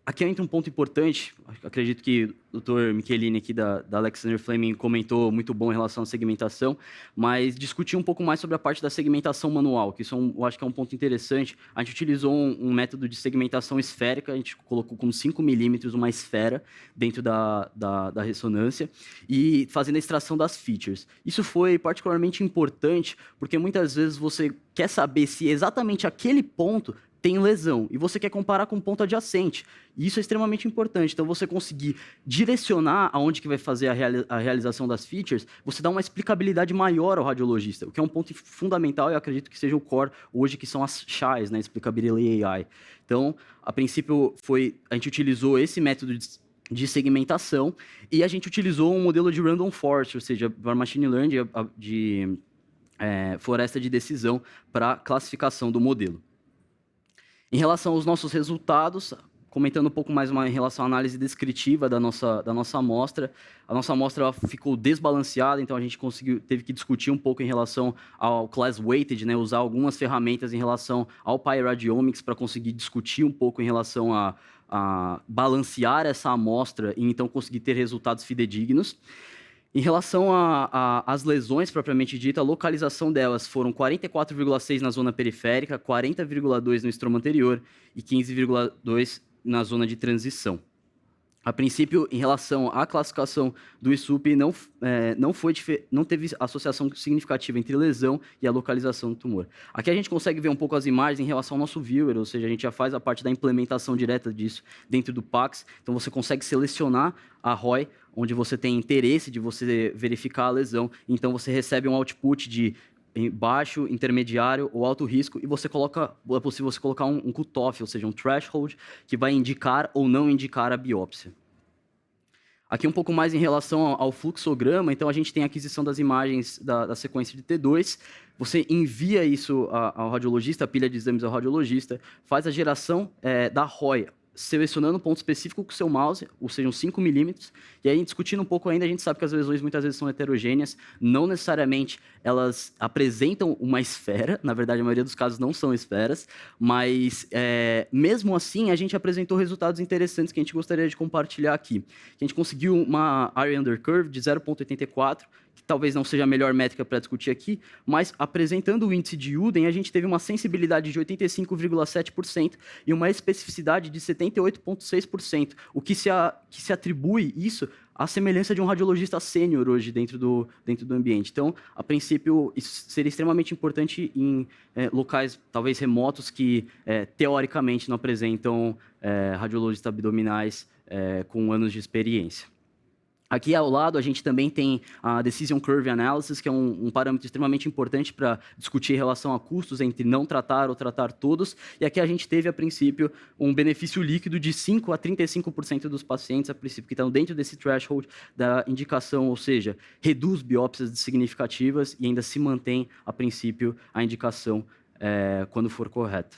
Aqui entra um ponto importante, acredito que o Dr. Michelini aqui da Alexander Fleming comentou muito bom em relação à segmentação, mas discutir um pouco mais sobre a parte da segmentação manual, que isso eu acho que é um ponto interessante. A gente utilizou um método de segmentação esférica, a gente colocou com 5 milímetros uma esfera dentro da ressonância e fazendo a extração das features. Isso foi particularmente importante porque muitas vezes você quer saber se exatamente aquele ponto tem lesão, e você quer comparar com um ponto adjacente. E isso é extremamente importante. Então, você conseguir direcionar aonde que vai fazer a realização das features, você dá uma explicabilidade maior ao radiologista, o que é um ponto fundamental e eu acredito que seja o core hoje, que são as CHAIs, né, Explicability AI. Então, a princípio, a gente utilizou esse método de segmentação e a gente utilizou um modelo de random forest, ou seja, para machine learning de floresta de decisão para classificação do modelo. Em relação aos nossos resultados, comentando um pouco mais em relação à análise descritiva da nossa amostra, a nossa amostra ficou desbalanceada, então a gente teve que discutir um pouco em relação ao class weighted, né, usar algumas ferramentas em relação ao PyRadiomics para conseguir discutir um pouco em relação a balancear essa amostra e então conseguir ter resultados fidedignos. Em relação às lesões propriamente dita, a localização delas foram 44,6 na zona periférica, 40,2 no estroma anterior e 15,2 na zona de transição. A princípio, em relação à classificação do ISUP, não teve associação significativa entre lesão e a localização do tumor. Aqui a gente consegue ver um pouco as imagens em relação ao nosso viewer, ou seja, a gente já faz a parte da implementação direta disso dentro do PACS, então você consegue selecionar a ROI, onde você tem interesse de você verificar a lesão, então você recebe um output de baixo, intermediário ou alto risco, e é possível você colocar um cutoff, ou seja, um threshold, que vai indicar ou não indicar a biópsia. Aqui um pouco mais em relação ao fluxograma, então a gente tem a aquisição das imagens da sequência de T2, você envia isso ao radiologista, a pilha de exames ao radiologista, faz a geração da ROI, selecionando um ponto específico com o seu mouse, ou seja, uns 5 milímetros, e aí discutindo um pouco ainda, a gente sabe que as lesões muitas vezes são heterogêneas, não necessariamente elas apresentam uma esfera, na verdade a maioria dos casos não são esferas, mas mesmo assim a gente apresentou resultados interessantes que a gente gostaria de compartilhar aqui. A gente conseguiu uma area under curve de 0,84, que talvez não seja a melhor métrica para discutir aqui, mas apresentando o índice de Uden, a gente teve uma sensibilidade de 85,7% e uma especificidade de 78,6%, o que se atribui isso à semelhança de um radiologista sênior hoje dentro do ambiente. Então, a princípio, isso seria extremamente importante em locais talvez remotos que, teoricamente, não apresentam radiologistas abdominais com anos de experiência. Aqui ao lado, a gente também tem a Decision Curve Analysis, que é um parâmetro extremamente importante para discutir em relação a custos entre não tratar ou tratar todos. E aqui a gente teve, a princípio, um benefício líquido de 5% a 35% dos pacientes, a princípio, que estão dentro desse threshold da indicação, ou seja, reduz biópsias significativas e ainda se mantém, a princípio, a indicação quando for correta.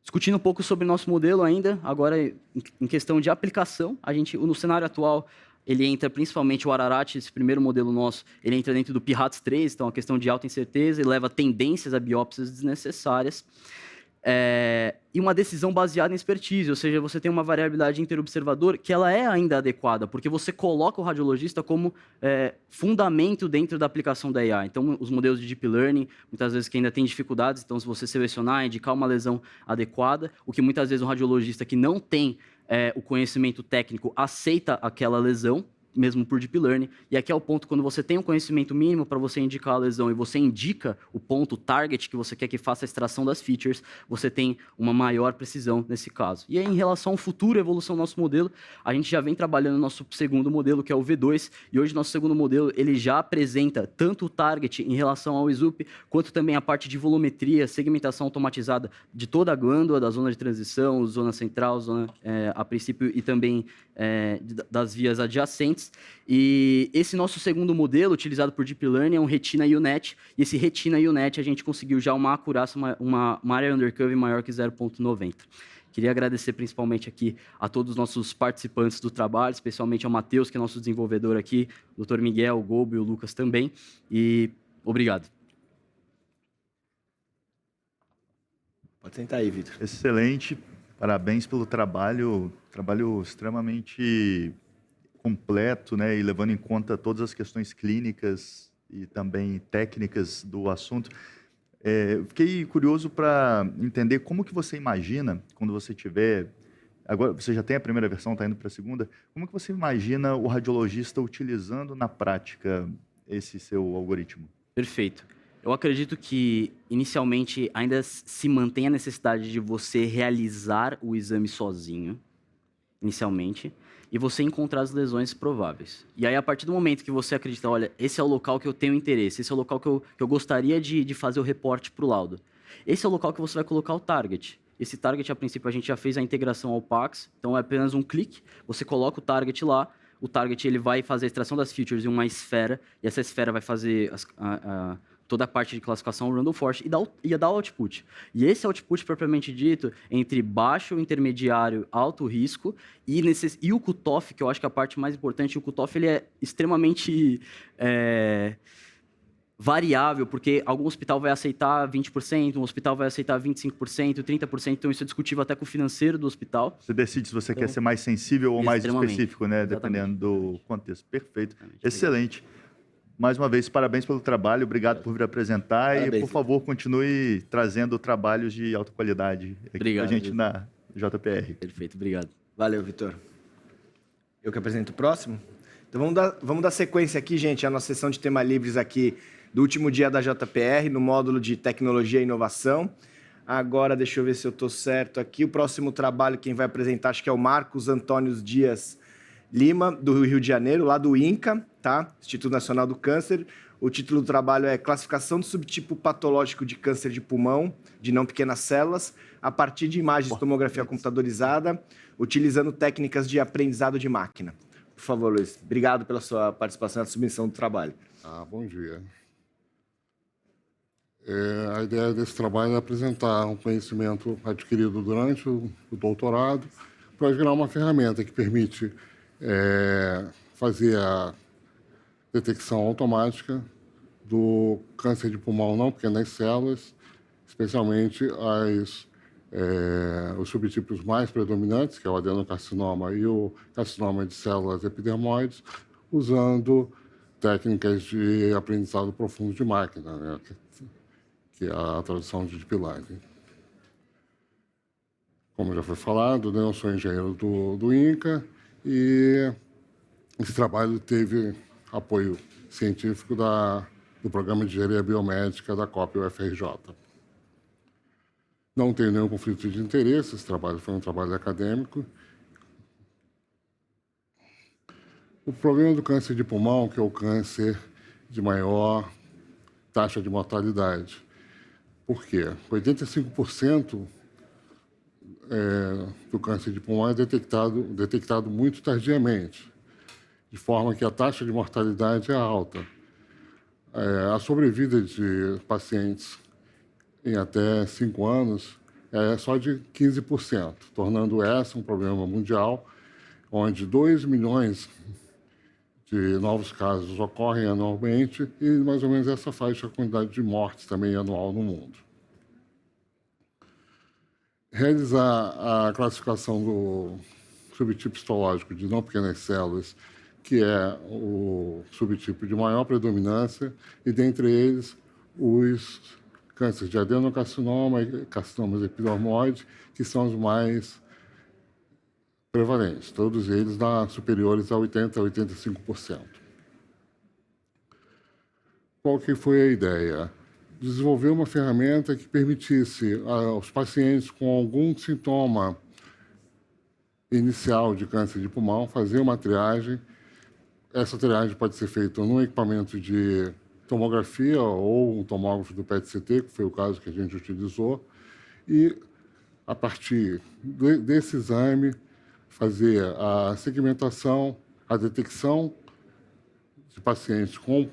Discutindo um pouco sobre o nosso modelo ainda, agora em questão de aplicação, a gente, no cenário atual, ele entra principalmente o Ararat, esse primeiro modelo nosso, ele entra dentro do PIRATS 3, então a questão de alta incerteza e leva tendências a biópsias desnecessárias. E uma decisão baseada em expertise, ou seja, você tem uma variabilidade interobservador que ela é ainda adequada, porque você coloca o radiologista como fundamento dentro da aplicação da AI. Então, os modelos de Deep Learning, muitas vezes que ainda tem dificuldades, então se você selecionar, indicar uma lesão adequada, o que muitas vezes um radiologista que não tem o conhecimento técnico aceita aquela lesão, mesmo por Deep Learning, e aqui é o ponto, quando você tem um conhecimento mínimo para você indicar a lesão e você indica o ponto target que você quer que faça a extração das features, você tem uma maior precisão nesse caso. E aí, em relação à futura evolução do nosso modelo, a gente já vem trabalhando no nosso segundo modelo, que é o V2, e hoje nosso segundo modelo, ele já apresenta tanto o target em relação ao ISUP, quanto também a parte de volumetria, segmentação automatizada de toda a glândula, da zona de transição, zona central, zona a princípio, e também das vias adjacentes. E esse nosso segundo modelo, utilizado por Deep Learning, é um Retina UNet, e esse Retina UNet a gente conseguiu já uma acurácia, uma área under curve maior que 0,90. Queria agradecer principalmente aqui a todos os nossos participantes do trabalho, especialmente ao Matheus, que é nosso desenvolvedor aqui, o Dr. Miguel, o Gobo e o Lucas também, e obrigado. Pode sentar aí, Vitor. Excelente, parabéns pelo trabalho extremamente completo, né, e levando em conta todas as questões clínicas e também técnicas do assunto. Fiquei curioso para entender como que você imagina, quando você tiver... Agora, você já tem a primeira versão, está indo para a segunda. Como que você imagina o radiologista utilizando na prática esse seu algoritmo? Perfeito. Eu acredito que, inicialmente, ainda se mantém a necessidade de você realizar o exame sozinho, inicialmente, e você encontrar as lesões prováveis. E aí, a partir do momento que você acredita, olha, esse é o local que eu tenho interesse, esse é o local que eu gostaria de fazer o reporte para o laudo. Esse é o local que você vai colocar o target. Esse target, a princípio, a gente já fez a integração ao PACS, então é apenas um clique, você coloca o target lá, o target ele vai fazer a extração das features em uma esfera, e essa esfera vai fazer toda a parte de classificação random forest e dar output. E esse output, propriamente dito, entre baixo, intermediário, alto risco e o cutoff, que eu acho que é a parte mais importante, o cutoff ele é extremamente variável, porque algum hospital vai aceitar 20%, um hospital vai aceitar 25%, 30%, então isso é discutível até com o financeiro do hospital. Você decide se você quer ser mais sensível ou mais específico, né? Dependendo do contexto. Perfeito. Excelente. Mais uma vez, parabéns pelo trabalho, obrigado por vir apresentar e, por favor, continue trazendo trabalhos de alta qualidade aqui para a gente na JPR. Perfeito, obrigado. Valeu, Vitor. Eu que apresento o próximo. Então, vamos dar sequência aqui, gente, à nossa sessão de tema livres aqui do último dia da JPR, no módulo de Tecnologia e Inovação. Agora, deixa eu ver se eu estou certo aqui. O próximo trabalho, quem vai apresentar, acho que é o Marcos Antônio Dias Lima, do Rio de Janeiro, lá do INCA, tá? Instituto Nacional do Câncer. O título do trabalho é Classificação do subtipo patológico de câncer de pulmão, de não pequenas células, a partir de imagens de tomografia computadorizada, utilizando técnicas de aprendizado de máquina. Por favor, Luiz, obrigado pela sua participação na submissão do trabalho. Bom dia. A ideia desse trabalho é apresentar um conhecimento adquirido durante o doutorado para gerar uma ferramenta que permite fazer a detecção automática do câncer de pulmão não pequenas células, especialmente os subtipos mais predominantes, que é o adenocarcinoma e o carcinoma de células epidermoides, usando técnicas de aprendizado profundo de máquina, né, que é a tradução de deep learning. Como já foi falado, né, eu sou engenheiro do INCA e esse trabalho teve apoio científico do Programa de Engenharia Biomédica da COP UFRJ. Não tenho nenhum conflito de interesse, esse trabalho foi um trabalho acadêmico. O problema do câncer de pulmão, que é o câncer de maior taxa de mortalidade. Por quê? 85% do câncer de pulmão é detectado muito tardiamente, de forma que a taxa de mortalidade é alta. A sobrevida de pacientes em até 5 anos é só de 15%, tornando essa um problema mundial, onde 2 milhões de novos casos ocorrem anualmente e mais ou menos essa faixa a quantidade de mortes também anual no mundo. Realizar a classificação do subtipo histológico de não pequenas células, que é o subtipo de maior predominância, e dentre eles os cânceres de adenocarcinoma e carcinomas epidermoides, que são os mais prevalentes, todos eles superiores a 80% a 85%. Qual que foi a ideia? Desenvolver uma ferramenta que permitisse aos pacientes com algum sintoma inicial de câncer de pulmão fazer uma triagem. Essa triagem pode ser feita num equipamento de tomografia ou um tomógrafo do PET-CT, que foi o caso que a gente utilizou, e, a partir desse exame, fazer a segmentação, a detecção de pacientes com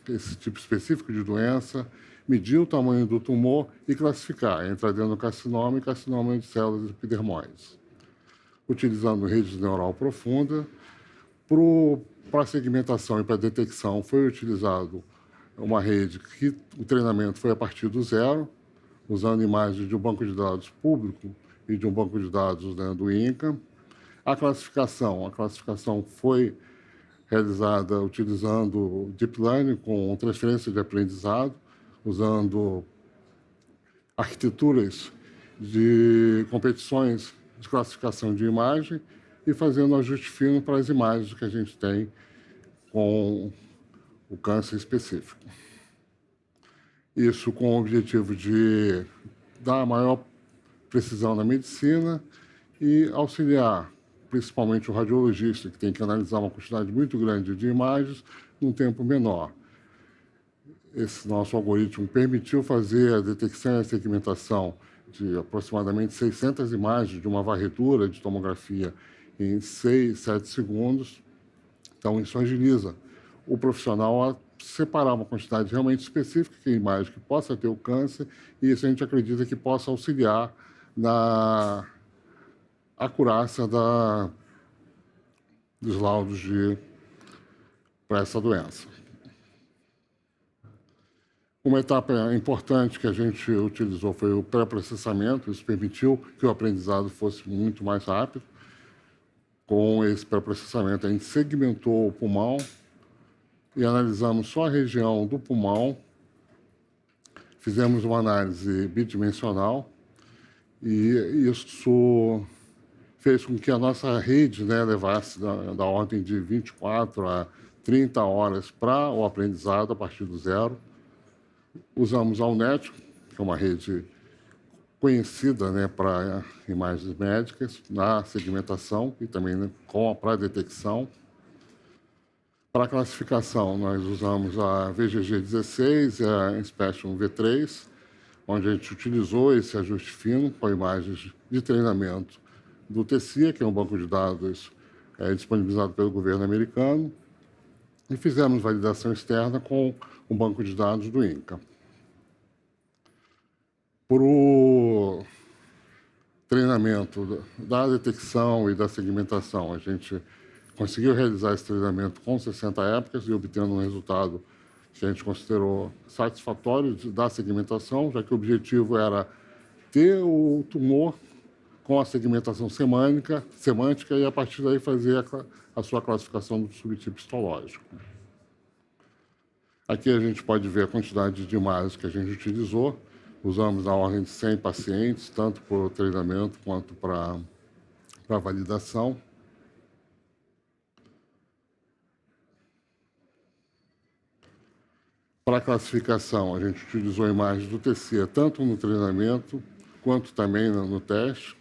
esse tipo específico de doença, medir o tamanho do tumor e classificar entre adenocarcinoma e carcinoma de células epidermoides. Utilizando rede neural profunda, para a segmentação e para a detecção foi utilizado uma rede que o treinamento foi a partir do zero, usando imagens de um banco de dados público e de um banco de dados, né, do INCA. A classificação foi realizada utilizando Deep Learning com transferência de aprendizado, usando arquiteturas de competições de classificação de imagem e fazendo um ajuste fino para as imagens que a gente tem com o câncer específico. Isso com o objetivo de dar maior precisão na medicina e auxiliar, principalmente o radiologista, que tem que analisar uma quantidade muito grande de imagens num tempo menor. Esse nosso algoritmo permitiu fazer a detecção e a segmentação de aproximadamente 600 imagens de uma varredura de tomografia em 6, 7 segundos. Então, isso agiliza o profissional a separar uma quantidade realmente específica de imagem que possa ter o câncer, e isso a gente acredita que possa auxiliar na acurácia dos laudos para essa doença. Uma etapa importante que a gente utilizou foi o pré-processamento. Isso permitiu que o aprendizado fosse muito mais rápido. Com esse pré-processamento, a gente segmentou o pulmão e analisamos só a região do pulmão. Fizemos uma análise bidimensional e isso fez com que a nossa rede, né, levasse da ordem de 24 a 30 horas para o aprendizado a partir do zero. Usamos a UNET, que é uma rede conhecida, né, para imagens médicas, na segmentação e também, né, para a detecção. Para a classificação, nós usamos a VGG16 e a Inspection V3, onde a gente utilizou esse ajuste fino com imagens de treinamento do TCIA, que é um banco de dados disponibilizado pelo governo americano, e fizemos validação externa com um banco de dados do INCA. Para o treinamento da detecção e da segmentação, a gente conseguiu realizar esse treinamento com 60 épocas e obtendo um resultado que a gente considerou satisfatório da segmentação, já que o objetivo era ter o tumor com a segmentação semântica e, a partir daí, fazer a sua classificação do subtipo histológico. Aqui a gente pode ver a quantidade de imagens que a gente utilizou. Usamos na ordem de 100 pacientes, tanto para o treinamento quanto para a validação. Para a classificação, a gente utilizou imagens do TC, tanto no treinamento quanto também no teste.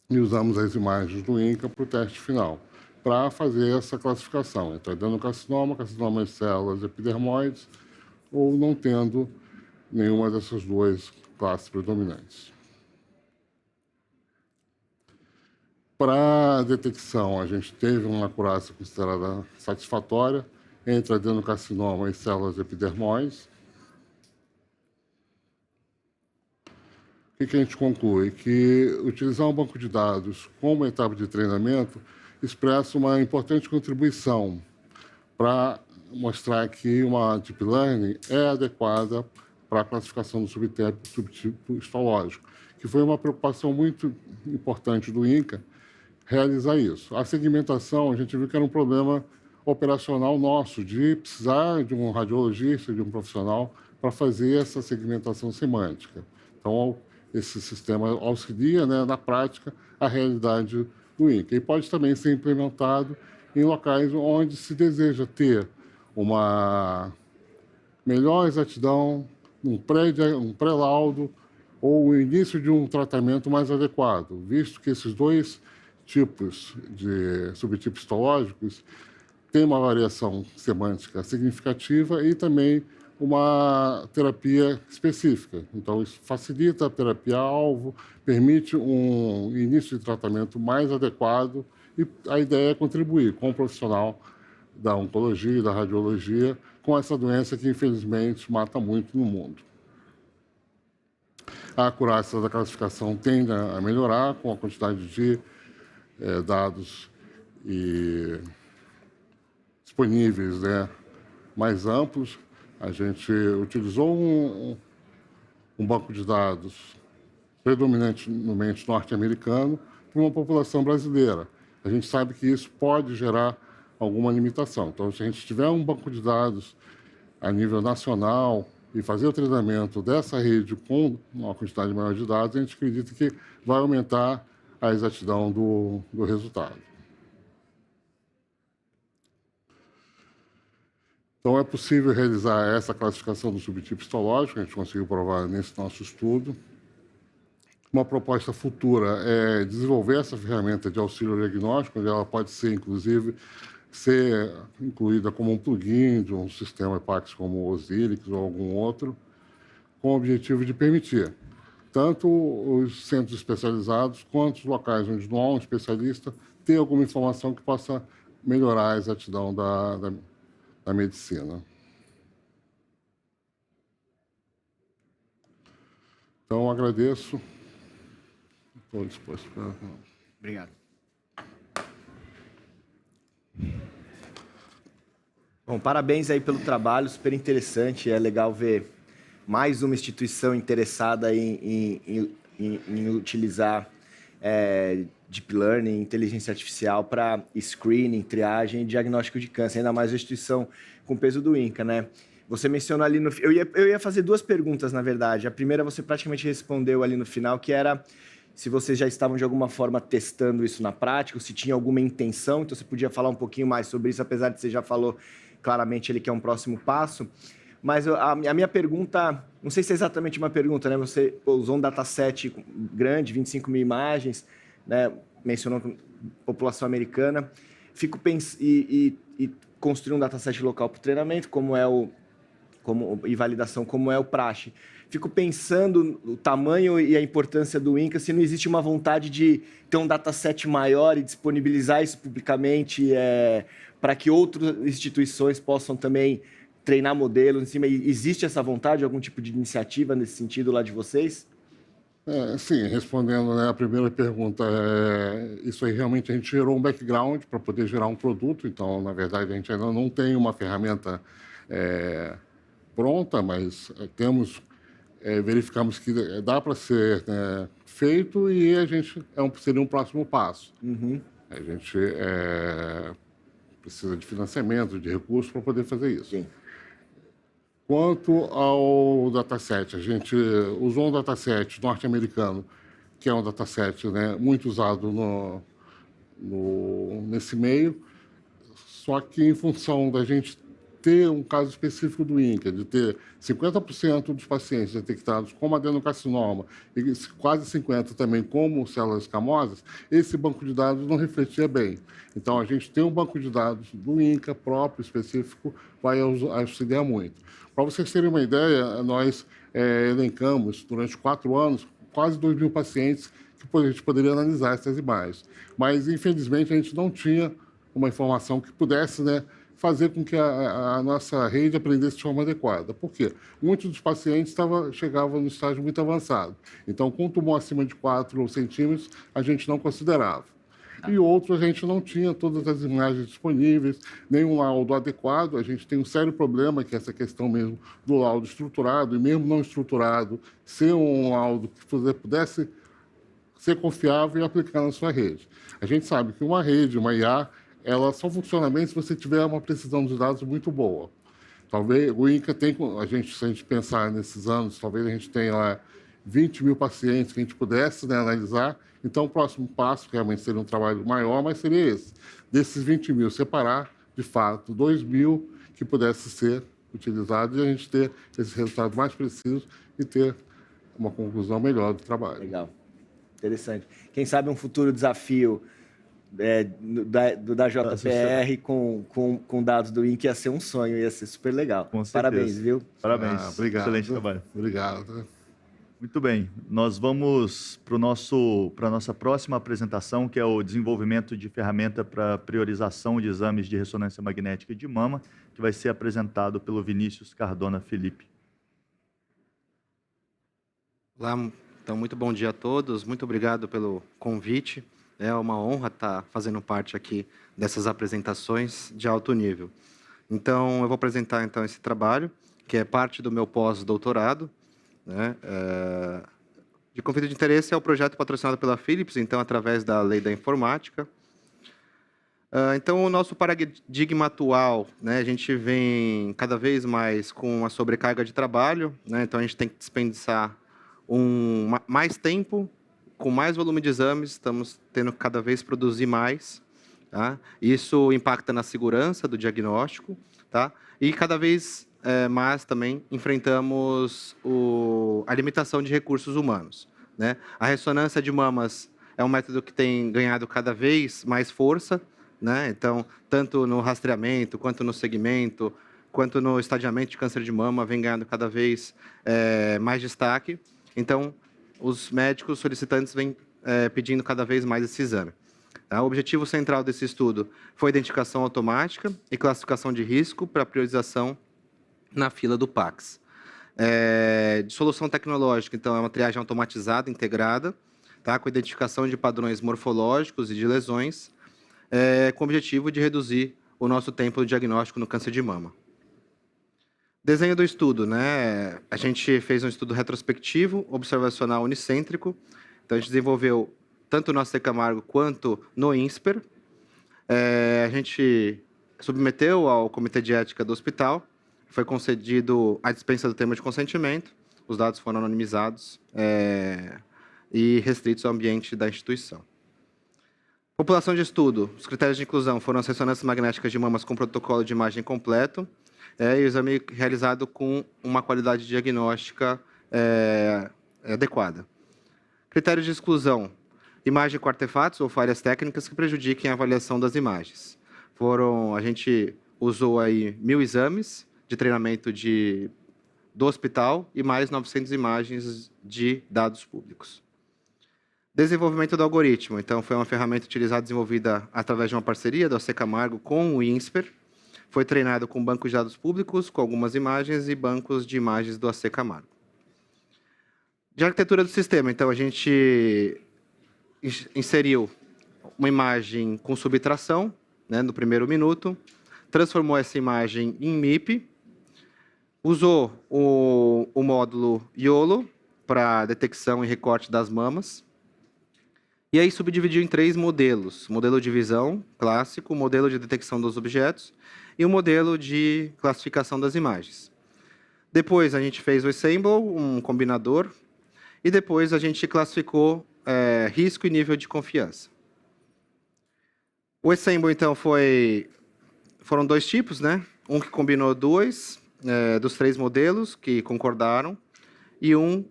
E usamos as imagens do INCA para o teste final, para fazer essa classificação entre adenocarcinoma, carcinoma de células epidermoides, ou não tendo nenhuma dessas duas classes predominantes. Para a detecção, a gente teve uma acurácia considerada satisfatória entre adenocarcinoma e células epidermoides. O que a gente conclui? Que utilizar um banco de dados como etapa de treinamento expressa uma importante contribuição para mostrar que uma deep learning é adequada para a classificação do subtipo histológico, que foi uma preocupação muito importante do INCA realizar isso. A segmentação, a gente viu que era um problema operacional nosso, de precisar de um radiologista, de um profissional, para fazer essa segmentação semântica. Então, esse sistema auxilia, né, na prática, a realidade do INCA. E pode também ser implementado em locais onde se deseja ter uma melhor exatidão, um pré-laudo ou o início de um tratamento mais adequado, visto que esses dois tipos de subtipos histológicos têm uma variação semântica significativa e também uma terapia específica. Então, isso facilita a terapia-alvo, permite um início de tratamento mais adequado e a ideia é contribuir com o profissional da oncologia e da radiologia com essa doença que, infelizmente, mata muito no mundo. A acurácia da classificação tende a melhorar com a quantidade de dados disponíveis, né, mais amplos. A gente utilizou um banco de dados predominantemente norte-americano para uma população brasileira. A gente sabe que isso pode gerar alguma limitação. Então, se a gente tiver um banco de dados a nível nacional e fazer o treinamento dessa rede com uma quantidade maior de dados, a gente acredita que vai aumentar a exatidão do resultado. Então, é possível realizar essa classificação do subtipo histológico, a gente conseguiu provar nesse nosso estudo. Uma proposta futura é desenvolver essa ferramenta de auxílio diagnóstico, onde ela pode ser, inclusive, ser incluída como um plugin de um sistema EPAX como o Osiris ou algum outro, com o objetivo de permitir tanto os centros especializados quanto os locais onde não há um especialista ter alguma informação que possa melhorar a exatidão da medicina. Então, agradeço. Estou disposto para... Obrigado. Bom, parabéns aí pelo trabalho, super interessante. É legal ver mais uma instituição interessada em utilizar Deep Learning, inteligência artificial para screening, triagem e diagnóstico de câncer, ainda mais uma instituição com peso do INCA, né? Você mencionou ali no... Eu ia fazer duas perguntas, na verdade. A primeira você praticamente respondeu ali no final, que era se vocês já estavam de alguma forma testando isso na prática, se tinha alguma intenção, então você podia falar um pouquinho mais sobre isso, apesar de você já falou claramente ele que é um próximo passo. Mas a minha pergunta, não sei se é exatamente uma pergunta, né? Você usou um dataset grande, 25 mil imagens, né? Mencionou população americana. Fico pensando e construir um dataset local para o treinamento, e validação, como é o praxe. Fico pensando o tamanho e a importância do INCA, se não existe uma vontade de ter um dataset maior e disponibilizar isso publicamente para que outras instituições possam também treinar modelos em cima. Existe essa vontade, algum tipo de iniciativa nesse sentido lá de vocês? Sim, respondendo, né, a primeira pergunta, isso aí realmente a gente gerou um background para poder gerar um produto, então, na verdade, a gente ainda não tem uma ferramenta pronta, mas verificamos que dá para ser, né, feito e a gente seria um próximo passo. A gente precisa de financiamento, de recursos para poder fazer isso. Sim. Quanto ao dataset, a gente usou um dataset norte-americano, que é um dataset, né, muito usado nesse meio, só que em função da gente ter um caso específico do INCA, de ter 50% dos pacientes detectados como adenocarcinoma e quase 50% também como células escamosas, esse banco de dados não refletia bem. Então, a gente tem um banco de dados do INCA próprio, específico, vai auxiliar muito. Para vocês terem uma ideia, nós elencamos, durante 4 anos, quase 2.000 pacientes que a gente poderia analisar essas imagens. Mas, infelizmente, a gente não tinha uma informação que pudesse, né, fazer com que a nossa rede aprendesse de forma adequada. Por quê? Muitos dos pacientes chegavam no estágio muito avançado. Então, com tumor acima de 4 centímetros, a gente não considerava. E outros, a gente não tinha todas as imagens disponíveis, nenhum laudo adequado. A gente tem um sério problema, que é essa questão mesmo do laudo estruturado, e mesmo não estruturado, ser um laudo que pudesse ser confiável e aplicar na sua rede. A gente sabe que uma rede, uma IA, ela só funciona bem se você tiver uma precisão dos dados muito boa. Talvez o INCA tem, se a gente pensar nesses anos, talvez a gente tenha lá 20.000 pacientes que a gente pudesse, né, analisar. Então, o próximo passo, realmente seria um trabalho maior, mas seria esse. Desses 20.000, separar, de fato, 2.000 que pudesse ser utilizados e a gente ter esses resultados mais precisos e ter uma conclusão melhor do trabalho. Legal. Interessante. Quem sabe um futuro desafio da JPR com dados do INCA ia ser um sonho, ia ser super legal. Com certeza. Parabéns, viu? Parabéns. Obrigado. Excelente trabalho. Obrigado. Muito bem, nós vamos para a nossa próxima apresentação, que é o desenvolvimento de ferramenta para priorização de exames de ressonância magnética de mama, que vai ser apresentado pelo Vinícius Cardona Felipe. Olá, então muito bom dia a todos, muito obrigado pelo convite. É uma honra estar fazendo parte aqui dessas apresentações de alto nível. Então, eu vou apresentar então esse trabalho, que é parte do meu pós-doutorado, né? De conflito de interesse é o projeto patrocinado pela Philips, então, através da Lei da Informática. Então, o nosso paradigma atual, né, a gente vem cada vez mais com uma sobrecarga de trabalho, né, então a gente tem que dispensar mais tempo, com mais volume de exames, estamos tendo que cada vez produzir mais. Tá? Isso impacta na segurança do diagnóstico, tá? E cada vez mais também enfrentamos a limitação de recursos humanos, né? A ressonância de mamas é um método que tem ganhado cada vez mais força, né? Então, tanto no rastreamento, quanto no segmento, quanto no estadiamento de câncer de mama, vem ganhando cada vez mais destaque. Então, os médicos solicitantes vêm pedindo cada vez mais esse exame. Tá? O objetivo central desse estudo foi a identificação automática e classificação de risco para priorização na fila do PACS. De solução tecnológica, então, é uma triagem automatizada, integrada, tá? Com identificação de padrões morfológicos e de lesões, com o objetivo de reduzir o nosso tempo do diagnóstico no câncer de mama. Desenho do estudo, né? A gente fez um estudo retrospectivo, observacional unicêntrico. Então, a gente desenvolveu tanto no AC Camargo quanto no INSPER. A gente submeteu ao Comitê de Ética do hospital. Foi concedido a dispensa do termo de consentimento. Os dados foram anonimizados e restritos ao ambiente da instituição. População de estudo. Os critérios de inclusão foram as ressonâncias magnéticas de mamas com protocolo de imagem completo, e o exame realizado com uma qualidade diagnóstica adequada. Critérios de exclusão: imagem com artefatos ou falhas técnicas que prejudiquem a avaliação das imagens. A gente usou aí 1.000 exames de treinamento do hospital e mais 900 imagens de dados públicos. Desenvolvimento do algoritmo. Então, foi uma ferramenta utilizada, desenvolvida através de uma parceria do AC Camargo com o INSPER. Foi treinado com bancos de dados públicos, com algumas imagens e bancos de imagens do AC Camargo. De arquitetura do sistema, então, a gente inseriu uma imagem com subtração, né, no primeiro minuto, transformou essa imagem em MIP, usou o módulo YOLO para detecção e recorte das mamas, e aí subdividiu em 3 modelos: modelo de visão clássico, modelo de detecção dos objetos e o modelo de classificação das imagens. Depois a gente fez o Assemble, um combinador, e depois a gente classificou risco e nível de confiança. O Assemble, então, foram 2 tipos, né? Um que combinou 2 dos 3 modelos que concordaram e um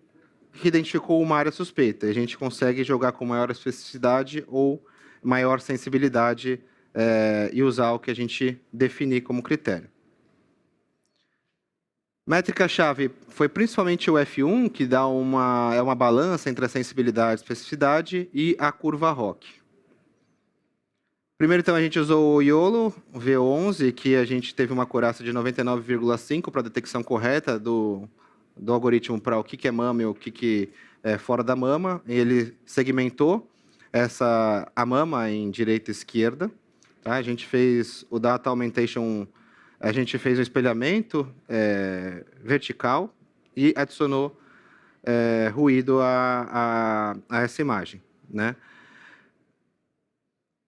que identificou uma área suspeita. A gente consegue jogar com maior especificidade ou maior sensibilidade e usar o que a gente definir como critério. Métrica-chave foi principalmente o F1, que dá é uma balança entre a sensibilidade e especificidade, e a curva ROC. Primeiro, então, a gente usou o YOLO V11, que a gente teve uma acurácia de 99,5 para a detecção correta do algoritmo para o que é mama e o que é fora da mama. E ele segmentou a mama em direita e esquerda. Tá? A gente fez o Data Augmentation, a gente fez o espelhamento vertical e adicionou ruído a essa imagem, né?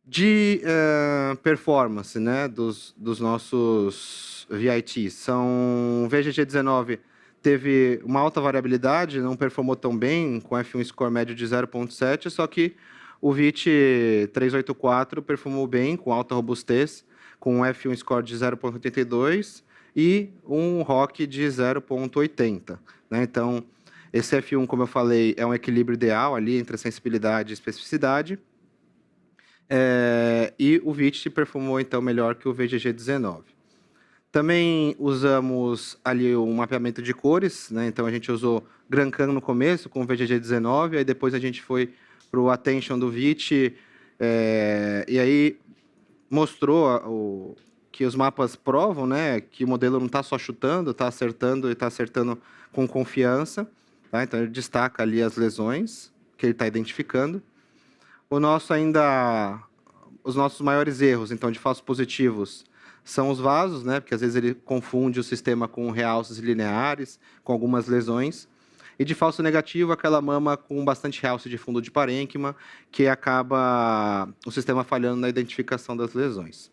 De performance, né, dos nossos VITs, o VGG19 teve uma alta variabilidade, não performou tão bem, com F1 score médio de 0,7, só que o VIT 384 performou bem, com alta robustez, com um F1 score de 0,82 e um ROC de 0,80. Né? Então, esse F1, como eu falei, é um equilíbrio ideal ali entre sensibilidade e especificidade. E o VIT performou, então, melhor que o VGG19. Também usamos ali um mapeamento de cores, né? Então, a gente usou GranCan no começo, com o VGG19, aí depois a gente foi para o Attention do VIT, e aí mostrou que os mapas provam, né, que o modelo não está só chutando, está acertando e está acertando com confiança. Tá? Então, ele destaca ali as lesões que ele está identificando. Os nossos maiores erros, então, de falsos positivos, são os vasos, né? Porque às vezes ele confunde o sistema com realces lineares, com algumas lesões. E de falso negativo, aquela mama com bastante realce de fundo de parênquima, que acaba o sistema falhando na identificação das lesões.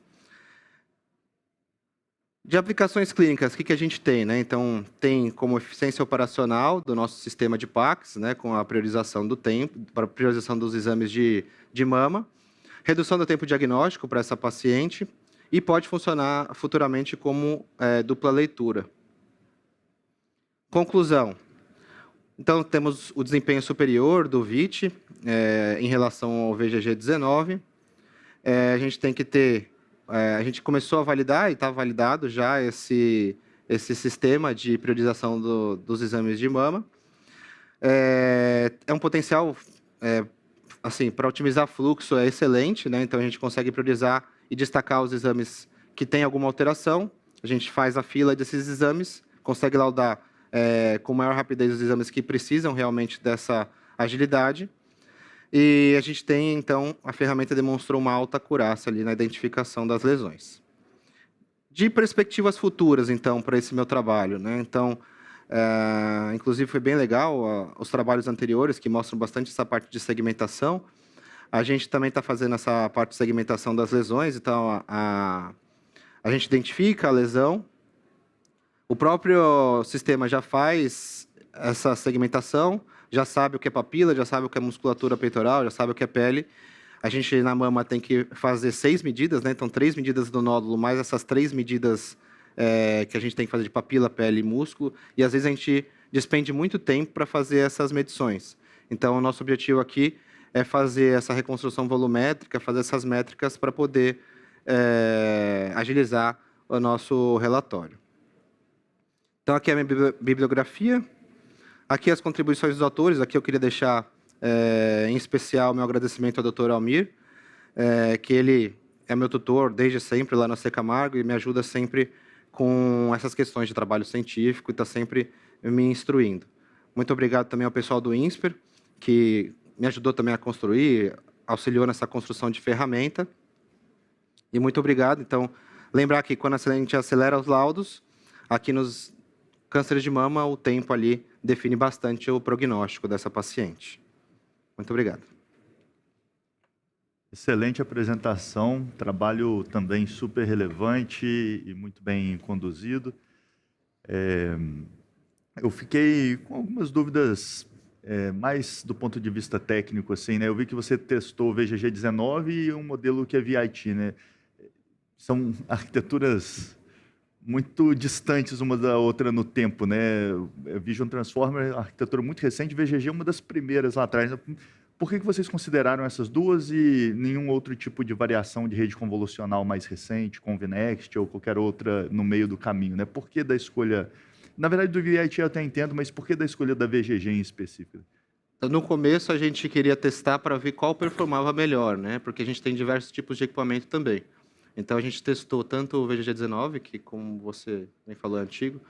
De aplicações clínicas, o que a gente tem? Né? Então, tem como eficiência operacional do nosso sistema de PACS, né? Com a priorização do tempo, para a priorização dos exames de mama, redução do tempo diagnóstico para essa paciente, e pode funcionar futuramente como dupla leitura. Conclusão. Então, temos o desempenho superior do VIT em relação ao VGG19. A gente tem que ter... a gente começou a validar, e está validado já esse sistema de priorização dos exames de mama. É um potencial, assim, para otimizar fluxo é excelente, né? Então, a gente consegue priorizar e destacar os exames que têm alguma alteração. A gente faz a fila desses exames, consegue laudar com maior rapidez os exames que precisam realmente dessa agilidade. E a gente tem, então, a ferramenta demonstrou uma alta acurácia ali na identificação das lesões. De perspectivas futuras, então, para esse meu trabalho, né? Então, inclusive foi bem legal os trabalhos anteriores, que mostram bastante essa parte de segmentação. A gente também está fazendo essa parte de segmentação das lesões, então a gente identifica a lesão, o próprio sistema já faz essa segmentação, já sabe o que é papila, já sabe o que é musculatura peitoral, já sabe o que é pele. A gente, na mama, tem que fazer 6 medidas, né? Então, 3 medidas do nódulo, mais essas 3 medidas que a gente tem que fazer de papila, pele e músculo, e às vezes a gente despende muito tempo para fazer essas medições. Então, o nosso objetivo aqui é fazer essa reconstrução volumétrica, fazer essas métricas para poder agilizar o nosso relatório. Então, aqui é a minha bibliografia. Aqui as contribuições dos autores. Aqui eu queria deixar, em especial, meu agradecimento ao Dr. Almir, que ele é meu tutor desde sempre lá na Secamargo e me ajuda sempre com essas questões de trabalho científico e está sempre me instruindo. Muito obrigado também ao pessoal do INSPER, que me ajudou também a construir, auxiliou nessa construção de ferramenta. E muito obrigado. Então, lembrar que quando a gente acelera os laudos, aqui nos cânceres de mama, o tempo ali define bastante o prognóstico dessa paciente. Muito obrigado. Excelente apresentação, trabalho também super relevante e muito bem conduzido. Eu fiquei com algumas dúvidas mais do ponto de vista técnico, assim, né? Eu vi que você testou o VGG19 e um modelo que é VIT, né? São arquiteturas muito distantes uma da outra no tempo, né? Vision Transformer, arquitetura muito recente, VGG é uma das primeiras lá atrás. Por que vocês consideraram essas duas e nenhum outro tipo de variação de rede convolucional mais recente, Convinext ou qualquer outra no meio do caminho, né? Por que da escolha... Na verdade, do VIT eu até entendo, mas por que da escolha da VGG em específico? No começo, a gente queria testar para ver qual performava melhor, né? Porque a gente tem diversos tipos de equipamento também. Então, a gente testou tanto o VGG19, que, como você nem falou, é antigo,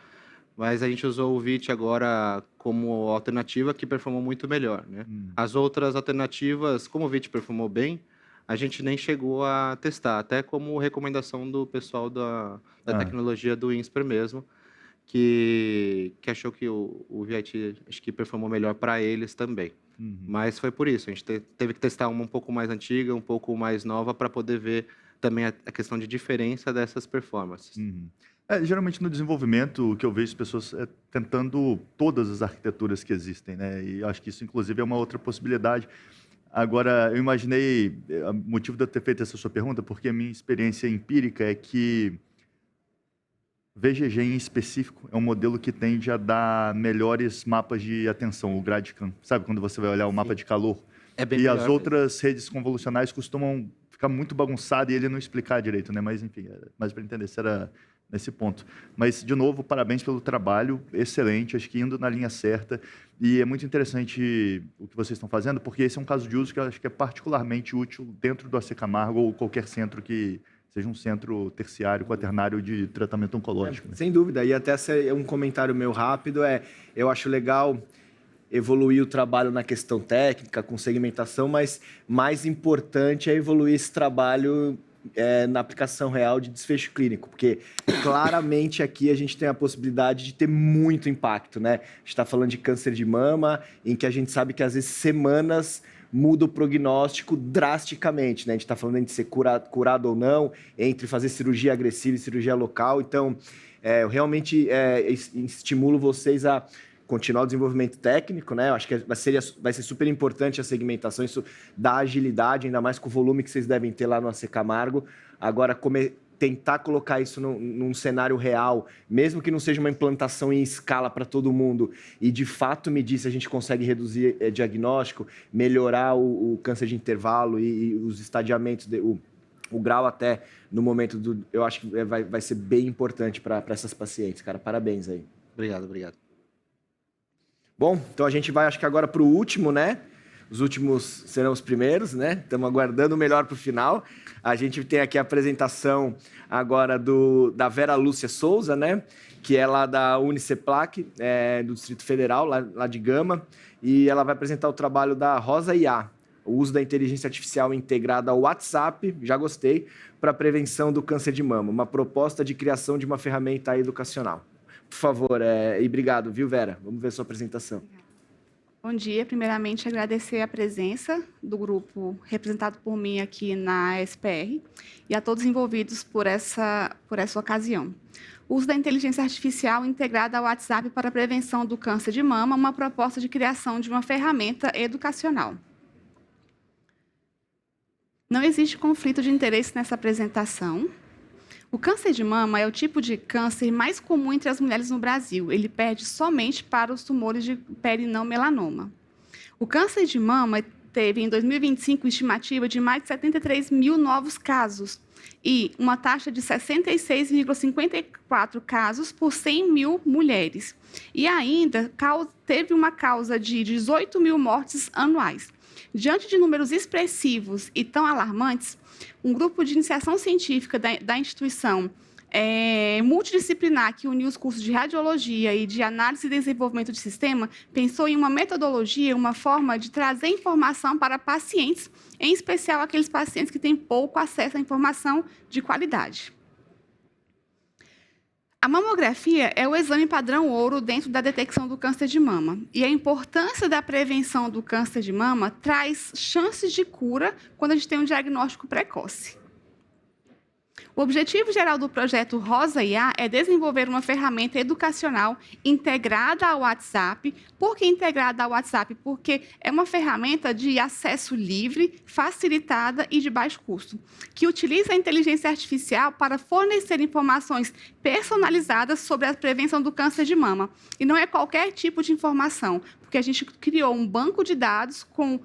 mas a gente usou o VIT agora como alternativa, que performou muito melhor, né? As outras alternativas, como o VIT performou bem, a gente nem chegou a testar, até como recomendação do pessoal da tecnologia do INSPER mesmo, que achou que o VIT acho que performou melhor para eles também. Mas foi por isso, a gente teve que testar uma um pouco mais antiga, um pouco mais nova, para poder ver também a questão de diferença dessas performances. Geralmente no desenvolvimento, o que eu vejo as pessoas tentando todas as arquiteturas que existem, né? E acho que isso, inclusive, é uma outra possibilidade. Agora, eu imaginei, o motivo de eu ter feito essa sua pergunta, porque a minha experiência empírica é que VGG em específico é um modelo que tende a dar melhores mapas de atenção, o GradCam. Sabe quando você vai olhar o mapa de calor? É bem e melhor as outras redes convolucionais costumam ficar muito bagunçado e ele não explicar direito, né? Mas, enfim, mais para entender se era nesse ponto. Mas, de novo, parabéns pelo trabalho, excelente, acho que indo na linha certa. E é muito interessante o que vocês estão fazendo, porque esse é um caso de uso que eu acho que é particularmente útil dentro do AC Camargo ou qualquer centro que seja um centro terciário, quaternário de tratamento oncológico. Né? Sem dúvida. E até um comentário meu rápido eu acho legal evoluir o trabalho na questão técnica, com segmentação, mas mais importante é evoluir esse trabalho na aplicação real de desfecho clínico, porque claramente aqui a gente tem a possibilidade de ter muito impacto, né? A gente está falando de câncer de mama, em que a gente sabe que às vezes semanas muda o prognóstico drasticamente, né? A gente está falando de ser curado ou não, entre fazer cirurgia agressiva e cirurgia local. Então, eu realmente estimulo vocês a continuar o desenvolvimento técnico, né? Eu acho que vai ser super importante a segmentação, isso dá agilidade, ainda mais com o volume que vocês devem ter lá no AC Camargo. Agora, tentar colocar isso num cenário real, mesmo que não seja uma implantação em escala para todo mundo, e de fato medir se a gente consegue reduzir diagnóstico, melhorar o câncer de intervalo e os estadiamentos, o grau até no momento eu acho que vai ser bem importante para essas pacientes, cara. Parabéns aí. Obrigado. Bom, então a gente vai, acho que agora para o último, né? Os últimos serão os primeiros, né? Estamos aguardando o melhor para o final. A gente tem aqui a apresentação agora da Vera Lúcia Souza, né? Que é lá da Uniceplac, do Distrito Federal, lá de Gama. E ela vai apresentar o trabalho da Rosa IA, o uso da inteligência artificial integrada ao WhatsApp, já gostei, para a prevenção do câncer de mama. Uma proposta de criação de uma ferramenta educacional. Por favor, e obrigado, viu, Vera? Vamos ver sua apresentação. Bom dia. Primeiramente, agradecer a presença do grupo representado por mim aqui na SPR e a todos envolvidos por essa ocasião. O uso da inteligência artificial integrada ao WhatsApp para a prevenção do câncer de mama, uma proposta de criação de uma ferramenta educacional. Não existe conflito de interesse nessa apresentação. O câncer de mama é o tipo de câncer mais comum entre as mulheres no Brasil. Ele perde somente para os tumores de pele não melanoma. O câncer de mama teve, em 2025, estimativa de mais de 73 mil novos casos e uma taxa de 66,54 casos por 100 mil mulheres. E ainda teve uma causa de 18 mil mortes anuais. Diante de números expressivos e tão alarmantes, um grupo de iniciação científica da instituição multidisciplinar que uniu os cursos de radiologia e de análise e desenvolvimento de sistema pensou em uma metodologia, uma forma de trazer informação para pacientes, em especial aqueles pacientes que têm pouco acesso à informação de qualidade. A mamografia é o exame padrão ouro dentro da detecção do câncer de mama. E a importância da prevenção do câncer de mama traz chances de cura quando a gente tem um diagnóstico precoce. O objetivo geral do projeto Rosa IA é desenvolver uma ferramenta educacional integrada ao WhatsApp. Por que integrada ao WhatsApp? Porque é uma ferramenta de acesso livre, facilitada e de baixo custo, que utiliza a inteligência artificial para fornecer informações personalizadas sobre a prevenção do câncer de mama. E não é qualquer tipo de informação, porque a gente criou um banco de dados com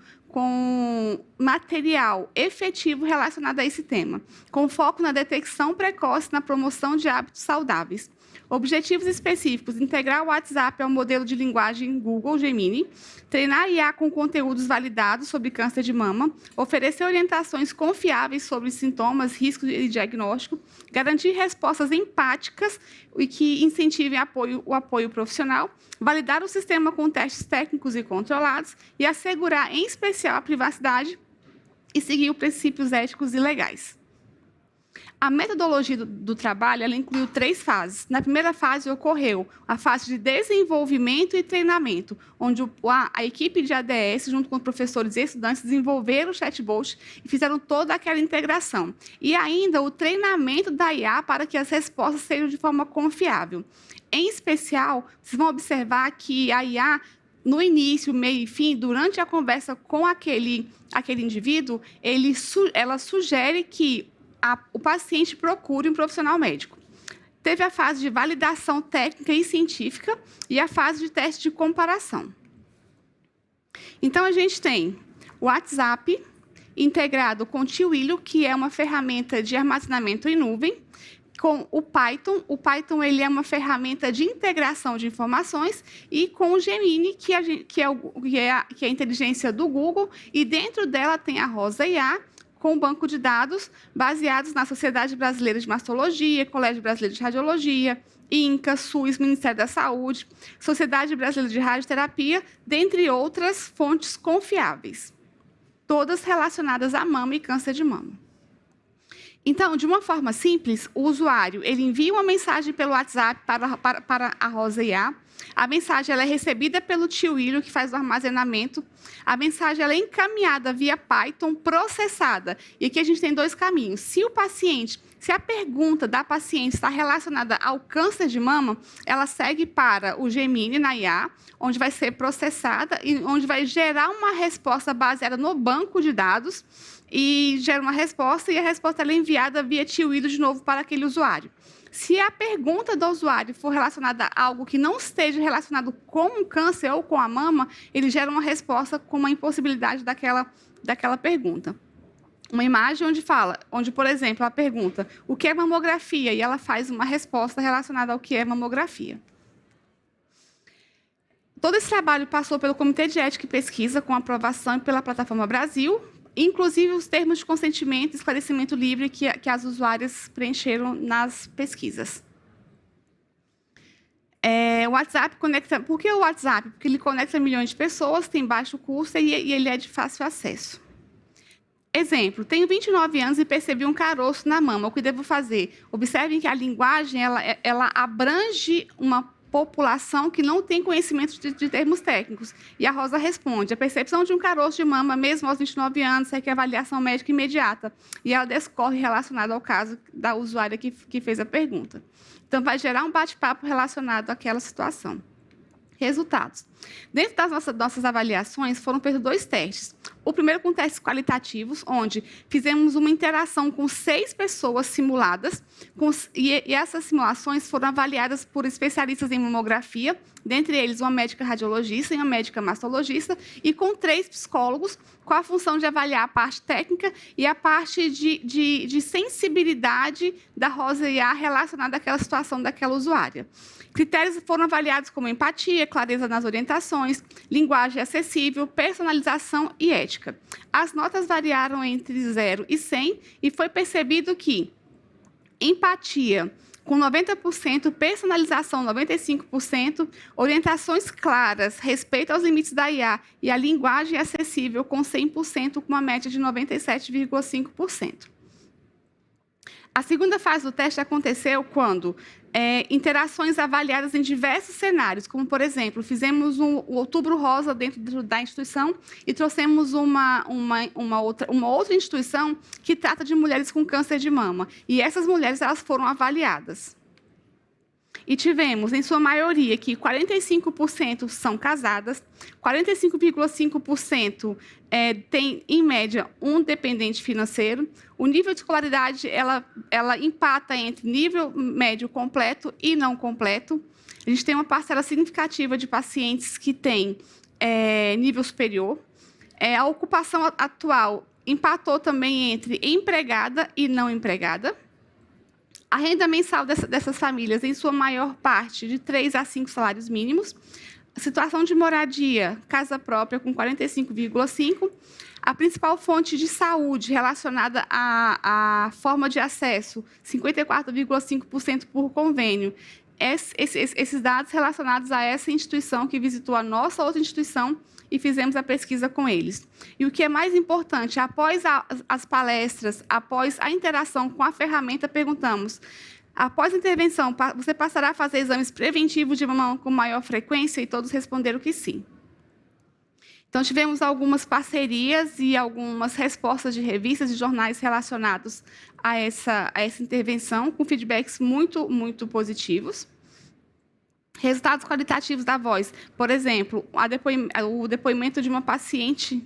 material efetivo relacionado a esse tema, com foco na detecção precoce e na promoção de hábitos saudáveis. Objetivos específicos: integrar o WhatsApp ao modelo de linguagem Google Gemini, treinar a IA com conteúdos validados sobre câncer de mama, oferecer orientações confiáveis sobre sintomas, riscos e diagnóstico, garantir respostas empáticas e que incentivem o apoio profissional, validar o sistema com testes técnicos e controlados e assegurar, em especial, a privacidade e seguir os princípios éticos e legais. A metodologia do trabalho ela incluiu 3 fases. Na primeira fase, ocorreu a fase de desenvolvimento e treinamento, onde a equipe de ADS, junto com professores e estudantes, desenvolveram o chatbot e fizeram toda aquela integração. E ainda o treinamento da IA para que as respostas sejam de forma confiável. Em especial, vocês vão observar que a IA, no início, meio e fim, durante a conversa com aquele indivíduo, ela sugere que o paciente procure um profissional médico. Teve a fase de validação técnica e científica e a fase de teste de comparação. Então, a gente tem o WhatsApp integrado com o Twilio, que é uma ferramenta de armazenamento em nuvem, com o Python. O Python ele é uma ferramenta de integração de informações, e com o Gemini, que é a inteligência do Google, e dentro dela tem a Rosa IA, com um banco de dados baseados na Sociedade Brasileira de Mastologia, Colégio Brasileiro de Radiologia, INCA, SUS, Ministério da Saúde, Sociedade Brasileira de Radioterapia, dentre outras fontes confiáveis, todas relacionadas à mama e câncer de mama. Então, de uma forma simples, o usuário ele envia uma mensagem pelo WhatsApp para a Rosa IA. A mensagem ela é recebida pelo Twilio, que faz o armazenamento. A mensagem ela é encaminhada via Python, processada. E aqui a gente tem 2 caminhos. Se a pergunta da paciente está relacionada ao câncer de mama, ela segue para o Gemini na IA, onde vai ser processada e onde vai gerar uma resposta baseada no banco de dados, e gera uma resposta, e a resposta ela é enviada via Twilio de novo para aquele usuário. Se a pergunta do usuário for relacionada a algo que não esteja relacionado com o câncer ou com a mama, ele gera uma resposta com uma impossibilidade daquela pergunta. Uma imagem onde, por exemplo, ela pergunta o que é mamografia, e ela faz uma resposta relacionada ao que é mamografia. Todo esse trabalho passou pelo Comitê de Ética e Pesquisa, com aprovação pela Plataforma Brasil, inclusive os termos de consentimento e esclarecimento livre que as usuárias preencheram nas pesquisas. O WhatsApp conecta... Por que o WhatsApp? Porque ele conecta milhões de pessoas, tem baixo custo e ele é de fácil acesso. Exemplo, tenho 29 anos e percebi um caroço na mama. O que devo fazer? Observem que a linguagem ela abrange uma população que não tem conhecimento de termos técnicos. E a Rosa responde: a percepção de um caroço de mama, mesmo aos 29 anos, requer avaliação médica imediata. E ela discorre relacionado ao caso da usuária que fez a pergunta. Então, vai gerar um bate-papo relacionado àquela situação. Resultados. Dentro das nossas avaliações, foram feitos 2 testes. O primeiro com testes qualitativos, onde fizemos uma interação com 6 pessoas simuladas, e essas simulações foram avaliadas por especialistas em mamografia, dentre eles uma médica radiologista e uma médica mastologista, e com 3 psicólogos, com a função de avaliar a parte técnica e a parte de sensibilidade da Rosa IA relacionada àquela situação daquela usuária. Critérios foram avaliados como empatia, clareza nas orientações, orientações, linguagem acessível, personalização e ética. As notas variaram entre 0 e 100 e foi percebido que empatia com 90%, personalização 95%, orientações claras, respeito aos limites da IA e a linguagem acessível com 100%, com uma média de 97,5%. A segunda fase do teste aconteceu quando interações avaliadas em diversos cenários, como, por exemplo, fizemos o Outubro Rosa dentro da instituição e trouxemos uma outra instituição que trata de mulheres com câncer de mama. E essas mulheres elas foram avaliadas. E tivemos, em sua maioria, que 45% são casadas, 45,5% tem, em média, um dependente financeiro. O nível de escolaridade, ela empata entre nível médio completo e não completo. A gente tem uma parcela significativa de pacientes que têm nível superior. A ocupação atual empatou também entre empregada e não empregada. A renda mensal dessas famílias, em sua maior parte, de 3 a 5 salários mínimos. A situação de moradia, casa própria, com 45,5%. A principal fonte de saúde relacionada à forma de acesso, 54,5% por convênio. Esses dados relacionados a essa instituição que visitou a nossa outra instituição e fizemos a pesquisa com eles. E o que é mais importante, após as palestras, após a interação com a ferramenta, perguntamos: após a intervenção, você passará a fazer exames preventivos de mama com maior frequência? E todos responderam que sim. Então, tivemos algumas parcerias e algumas respostas de revistas e jornais relacionados a essa intervenção, com feedbacks muito, muito positivos. Resultados qualitativos da voz. Por exemplo, o depoimento de uma paciente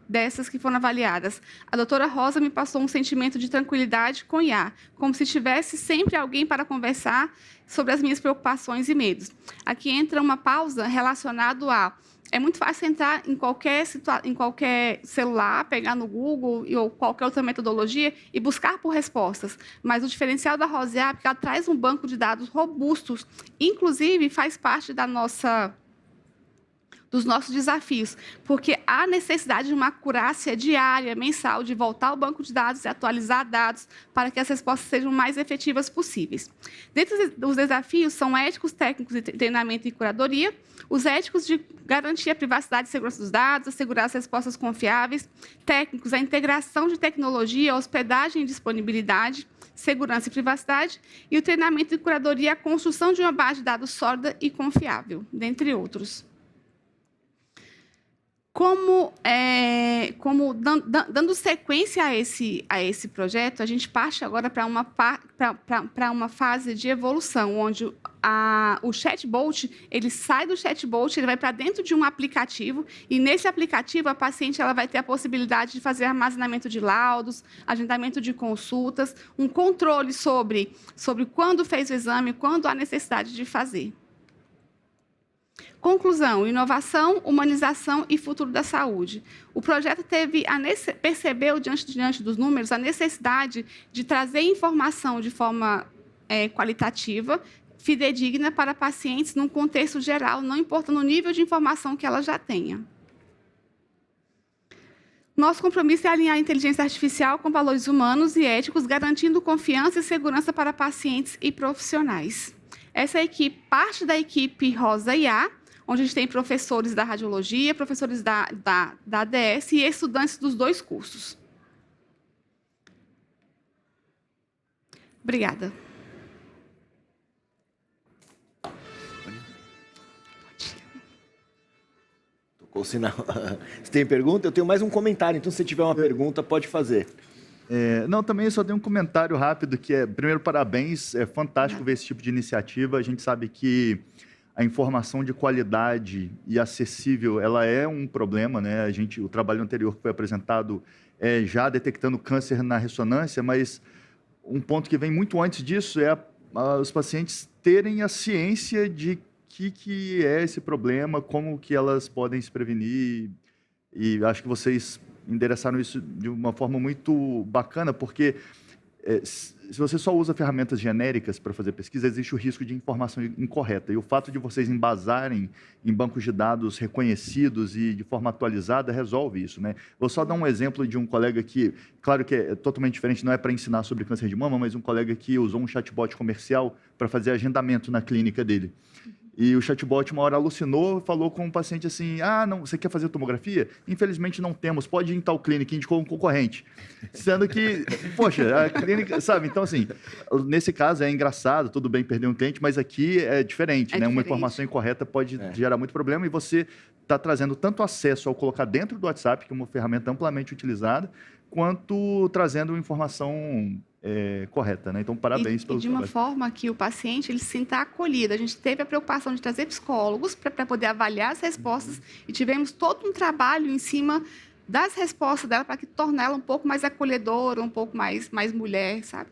dessas que foram avaliadas. A doutora Rosa me passou um sentimento de tranquilidade com IA, como se tivesse sempre alguém para conversar sobre as minhas preocupações e medos. Aqui entra uma pausa relacionada a... É muito fácil entrar em qualquer celular, pegar no Google ou qualquer outra metodologia e buscar por respostas. Mas o diferencial da Rosa é que ela traz um banco de dados robustos, inclusive faz parte dos nossos desafios, porque há necessidade de uma acurácia diária, mensal, de voltar ao banco de dados e atualizar dados para que as respostas sejam mais efetivas possíveis. Dentre os desafios são éticos, técnicos de treinamento e curadoria, os éticos de garantir a privacidade e segurança dos dados, assegurar as respostas confiáveis, técnicos, a integração de tecnologia, hospedagem e disponibilidade, segurança e privacidade, e o treinamento e curadoria, a construção de uma base de dados sólida e confiável, dentre outros. Dando sequência a esse projeto, a gente parte agora para uma fase de evolução, onde o chatbot, ele sai do chatbot, ele vai para dentro de um aplicativo, e nesse aplicativo a paciente ela vai ter a possibilidade de fazer armazenamento de laudos, agendamento de consultas, um controle sobre quando fez o exame, quando há necessidade de fazer. Conclusão: inovação, humanização e futuro da saúde. O projeto percebeu, diante dos números, a necessidade de trazer informação de forma qualitativa, fidedigna para pacientes num contexto geral, não importando o nível de informação que ela já tenha. Nosso compromisso é alinhar a inteligência artificial com valores humanos e éticos, garantindo confiança e segurança para pacientes e profissionais. Essa equipe, parte da equipe Rosa IA, onde a gente tem professores da radiologia, professores da ADS e estudantes dos 2 cursos. Obrigada. Tocou o sinal. Você tem pergunta? Eu tenho mais um comentário, então se você tiver uma pergunta, pode fazer. Não, também eu só tenho um comentário rápido, que primeiro, parabéns, é fantástico ver esse tipo de iniciativa. A gente sabe que a informação de qualidade e acessível, ela é um problema, né? O trabalho anterior que foi apresentado já detectando câncer na ressonância, mas um ponto que vem muito antes disso é os pacientes terem a ciência de que é esse problema, como que elas podem se prevenir, e acho que vocês endereçaram isso de uma forma muito bacana, porque se você só usa ferramentas genéricas para fazer pesquisa, existe o risco de informação incorreta. E o fato de vocês embasarem em bancos de dados reconhecidos e de forma atualizada resolve isso, né? Vou só dar um exemplo de um colega que, claro que é totalmente diferente, não é para ensinar sobre câncer de mama, mas um colega que usou um chatbot comercial para fazer agendamento na clínica dele. E o chatbot, uma hora, alucinou, falou com o paciente assim, não, você quer fazer tomografia? Infelizmente não temos, pode ir em tal clínica, indicou um concorrente. Sendo que, poxa, a clínica, sabe? Então, assim, nesse caso é engraçado, tudo bem perder um cliente, mas aqui é diferente, né? Uma informação incorreta pode gerar muito problema e você está trazendo tanto acesso ao colocar dentro do WhatsApp, que é uma ferramenta amplamente utilizada, quanto trazendo informação correta, né? Então, parabéns pelo trabalho. E de uma forma que o paciente ele se sinta acolhido. A gente teve a preocupação de trazer psicólogos para poder avaliar as respostas e tivemos todo um trabalho em cima das respostas dela para que torne ela um pouco mais acolhedora, um pouco mais mulher, sabe?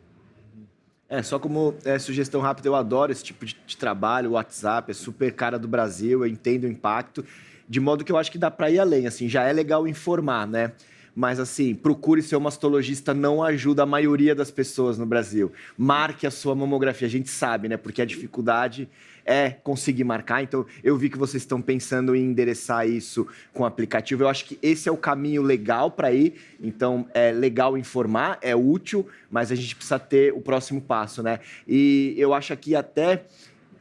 Só como sugestão rápida, eu adoro esse tipo de trabalho, o WhatsApp, é super cara do Brasil, eu entendo o impacto, de modo que eu acho que dá para ir além, assim, já é legal informar, né? Mas, assim, procure ser um mastologista não ajuda a maioria das pessoas no Brasil. Marque a sua mamografia, a gente sabe, né? Porque a dificuldade é conseguir marcar. Então, eu vi que vocês estão pensando em endereçar isso com o aplicativo. Eu acho que esse é o caminho legal para ir. Então, é legal informar, é útil, mas a gente precisa ter o próximo passo, né? E eu acho que até...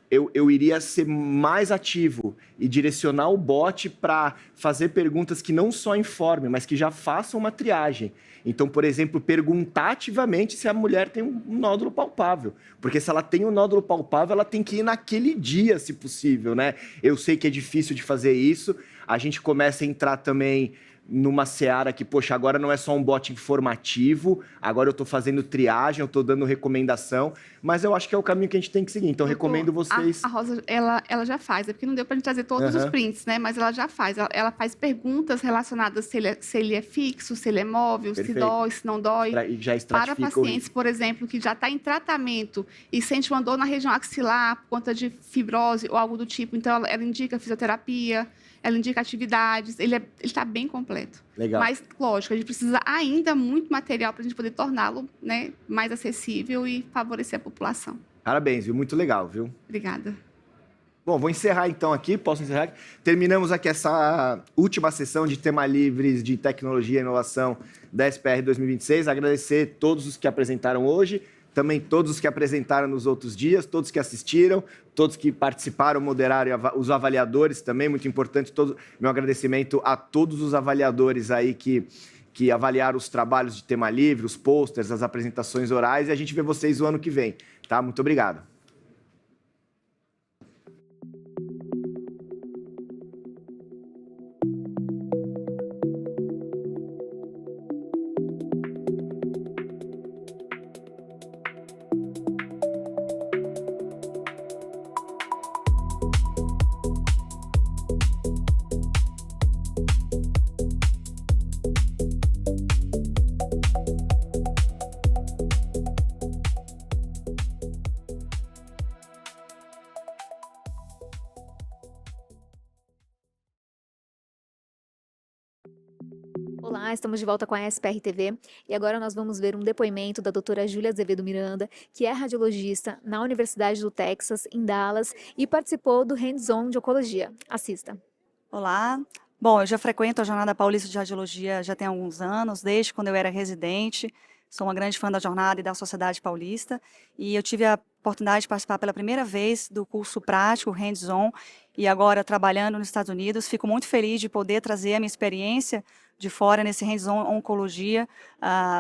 Eu iria ser mais ativo e direcionar o bot para fazer perguntas que não só informem, mas que já façam uma triagem. Então, por exemplo, perguntar ativamente se a mulher tem um nódulo palpável. Porque se ela tem um nódulo palpável, ela tem que ir naquele dia, se possível, né? Eu sei que é difícil de fazer isso. A gente começa a entrar também numa seara que, poxa, agora não é só um bot informativo, agora eu estou fazendo triagem, eu estou dando recomendação, mas eu acho que é o caminho que a gente tem que seguir. Então, recomendo vocês... A Rosa, ela já faz, é porque não deu para a gente trazer todos os prints, né? Mas ela já faz. Ela faz perguntas relacionadas se ele é fixo, se ele é móvel, se dói, se não dói. Já para pacientes, por exemplo, que já está em tratamento e sente uma dor na região axilar por conta de fibrose ou algo do tipo. Então, ela indica fisioterapia, ela indica atividades, ele está bem completo. Legal. Mas, lógico, a gente precisa ainda muito material para a gente poder torná-lo, né, mais acessível e favorecer a população. Parabéns, viu? Muito legal, viu? Obrigada. Bom, vou encerrar então aqui, posso encerrar aqui? Terminamos aqui essa última sessão de tema livres de tecnologia e inovação da SPR 2026. Agradecer todos os que apresentaram hoje, também todos os que apresentaram nos outros dias, todos que assistiram, todos que participaram, moderaram, os avaliadores também, muito importante. Meu agradecimento a todos os avaliadores aí que avaliaram os trabalhos de tema livre, os posters, as apresentações orais, e a gente vê vocês o ano que vem, tá? Muito obrigado. Olá, estamos de volta com a SPR TV e agora nós vamos ver um depoimento da doutora Júlia Azevedo Miranda, que é radiologista na Universidade do Texas, em Dallas, e participou do Hands-On de Oncologia. Assista. Olá, bom, eu já frequento a Jornada Paulista de Radiologia já tem alguns anos, desde quando eu era residente. Sou uma grande fã da jornada e da Sociedade Paulista e eu tive a oportunidade de participar pela primeira vez do curso prático Hands-On e agora trabalhando nos Estados Unidos. Fico muito feliz de poder trazer a minha experiência de fora nesse Hands-On Oncologia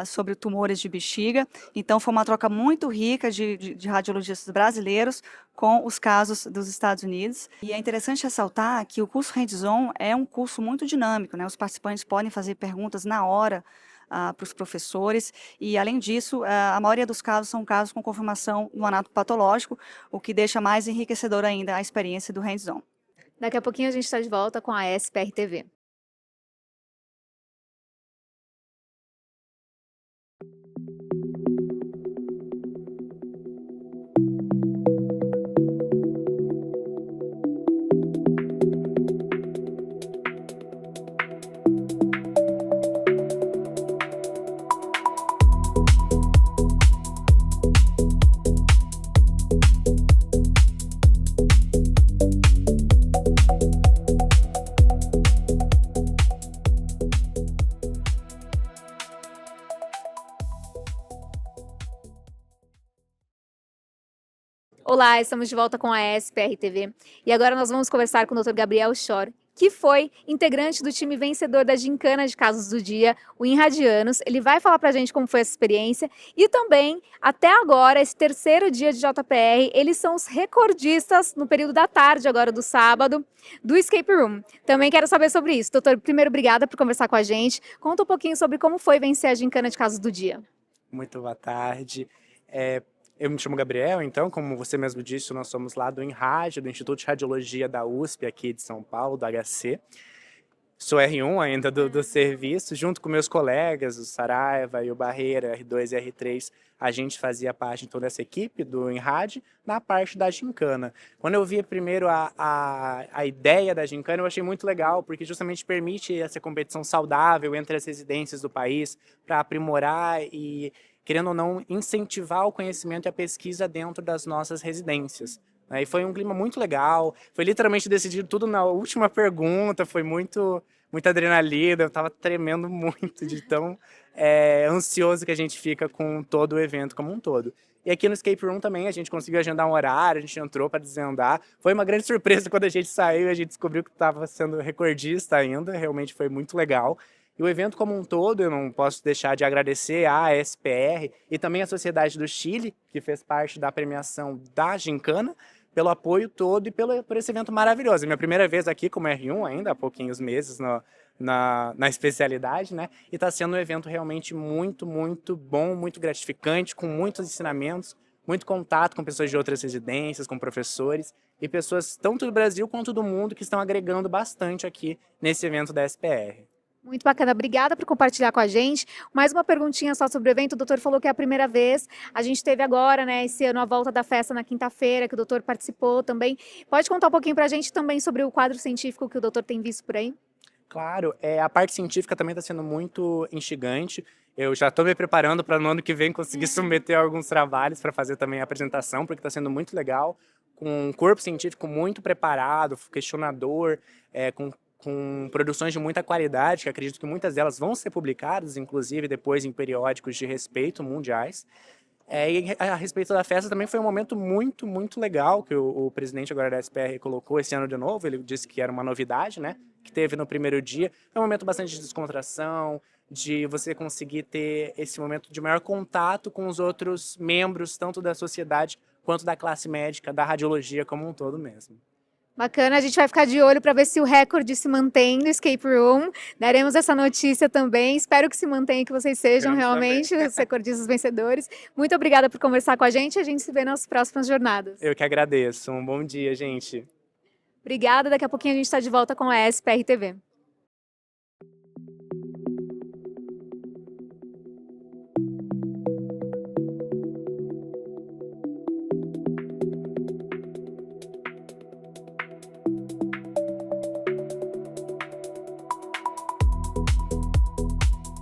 sobre tumores de bexiga. Então foi uma troca muito rica de radiologistas brasileiros com os casos dos Estados Unidos. E é interessante ressaltar que o curso Hands-On é um curso muito dinâmico, né? Os participantes podem fazer perguntas na hora para os professores e, além disso, a maioria dos casos são casos com confirmação no anato patológico, o que deixa mais enriquecedor ainda a experiência do Hands-On. Daqui a pouquinho a gente está de volta com a SPR TV. Olá, estamos de volta com a SPR TV e agora nós vamos conversar com o Dr. Gabriel Schor, que foi integrante do time vencedor da Gincana de Casos do Dia, o Inradianos. Ele vai falar pra gente como foi essa experiência e também, até agora, esse terceiro dia de JPR, eles são os recordistas no período da tarde, agora do sábado, do Escape Room. Também quero saber sobre isso. Doutor, primeiro, obrigada por conversar com a gente. Conta um pouquinho sobre como foi vencer a Gincana de Casos do Dia. Muito boa tarde. Eu me chamo Gabriel, então, como você mesmo disse, nós somos lá do INRAD, do Instituto de Radiologia da USP, aqui de São Paulo, do HC. Sou R1 ainda do serviço, junto com meus colegas, o Saraiva e o Barreira, R2 e R3, a gente fazia parte então dessa equipe do INRAD na parte da gincana. Quando eu vi primeiro a ideia da gincana, eu achei muito legal, porque justamente permite essa competição saudável entre as residências do país para aprimorar e, querendo ou não, incentivar o conhecimento e a pesquisa dentro das nossas residências. E foi um clima muito legal, foi literalmente decidido tudo na última pergunta, foi muita adrenalina, eu estava tremendo muito de tão ansioso que a gente fica com todo o evento como um todo. E aqui no Escape Room também a gente conseguiu agendar um horário, a gente entrou para desvendar. Foi uma grande surpresa quando a gente saiu e a gente descobriu que estava sendo recordista ainda, realmente foi muito legal. E o evento como um todo, eu não posso deixar de agradecer à SPR e também à Sociedade do Chile, que fez parte da premiação da Gincana, pelo apoio todo e por esse evento maravilhoso. É minha primeira vez aqui como R1 ainda, há pouquinhos meses na especialidade, né? E está sendo um evento realmente muito, muito bom, muito gratificante, com muitos ensinamentos, muito contato com pessoas de outras residências, com professores e pessoas tanto do Brasil quanto do mundo que estão agregando bastante aqui nesse evento da SPR. Muito bacana, obrigada por compartilhar com a gente. Mais uma perguntinha só sobre o evento, o doutor falou que é a primeira vez, a gente teve agora, né, esse ano a volta da festa na quinta-feira, que o doutor participou também. Pode contar um pouquinho pra gente também sobre o quadro científico que o doutor tem visto por aí? Claro, a parte científica também está sendo muito instigante. Eu já estou me preparando para no ano que vem conseguir submeter alguns trabalhos para fazer também a apresentação, porque está sendo muito legal, com um corpo científico muito preparado, questionador, com produções de muita qualidade, que acredito que muitas delas vão ser publicadas, inclusive depois em periódicos de respeito mundiais. E a respeito da festa também foi um momento muito, muito legal que o presidente agora da SPR colocou esse ano de novo. Ele disse que era uma novidade, né, que teve no primeiro dia. É um momento bastante de descontração, de você conseguir ter esse momento de maior contato com os outros membros, tanto da sociedade quanto da classe médica, da radiologia como um todo mesmo. Bacana, a gente vai ficar de olho para ver se o recorde se mantém no Escape Room. Daremos essa notícia também. Espero que se mantenha, que vocês sejam realmente os recordistas vencedores. Muito obrigada por conversar com a gente. A gente se vê nas próximas jornadas. Eu que agradeço. Um bom dia, gente. Obrigada. Daqui a pouquinho a gente está de volta com a SPR TV.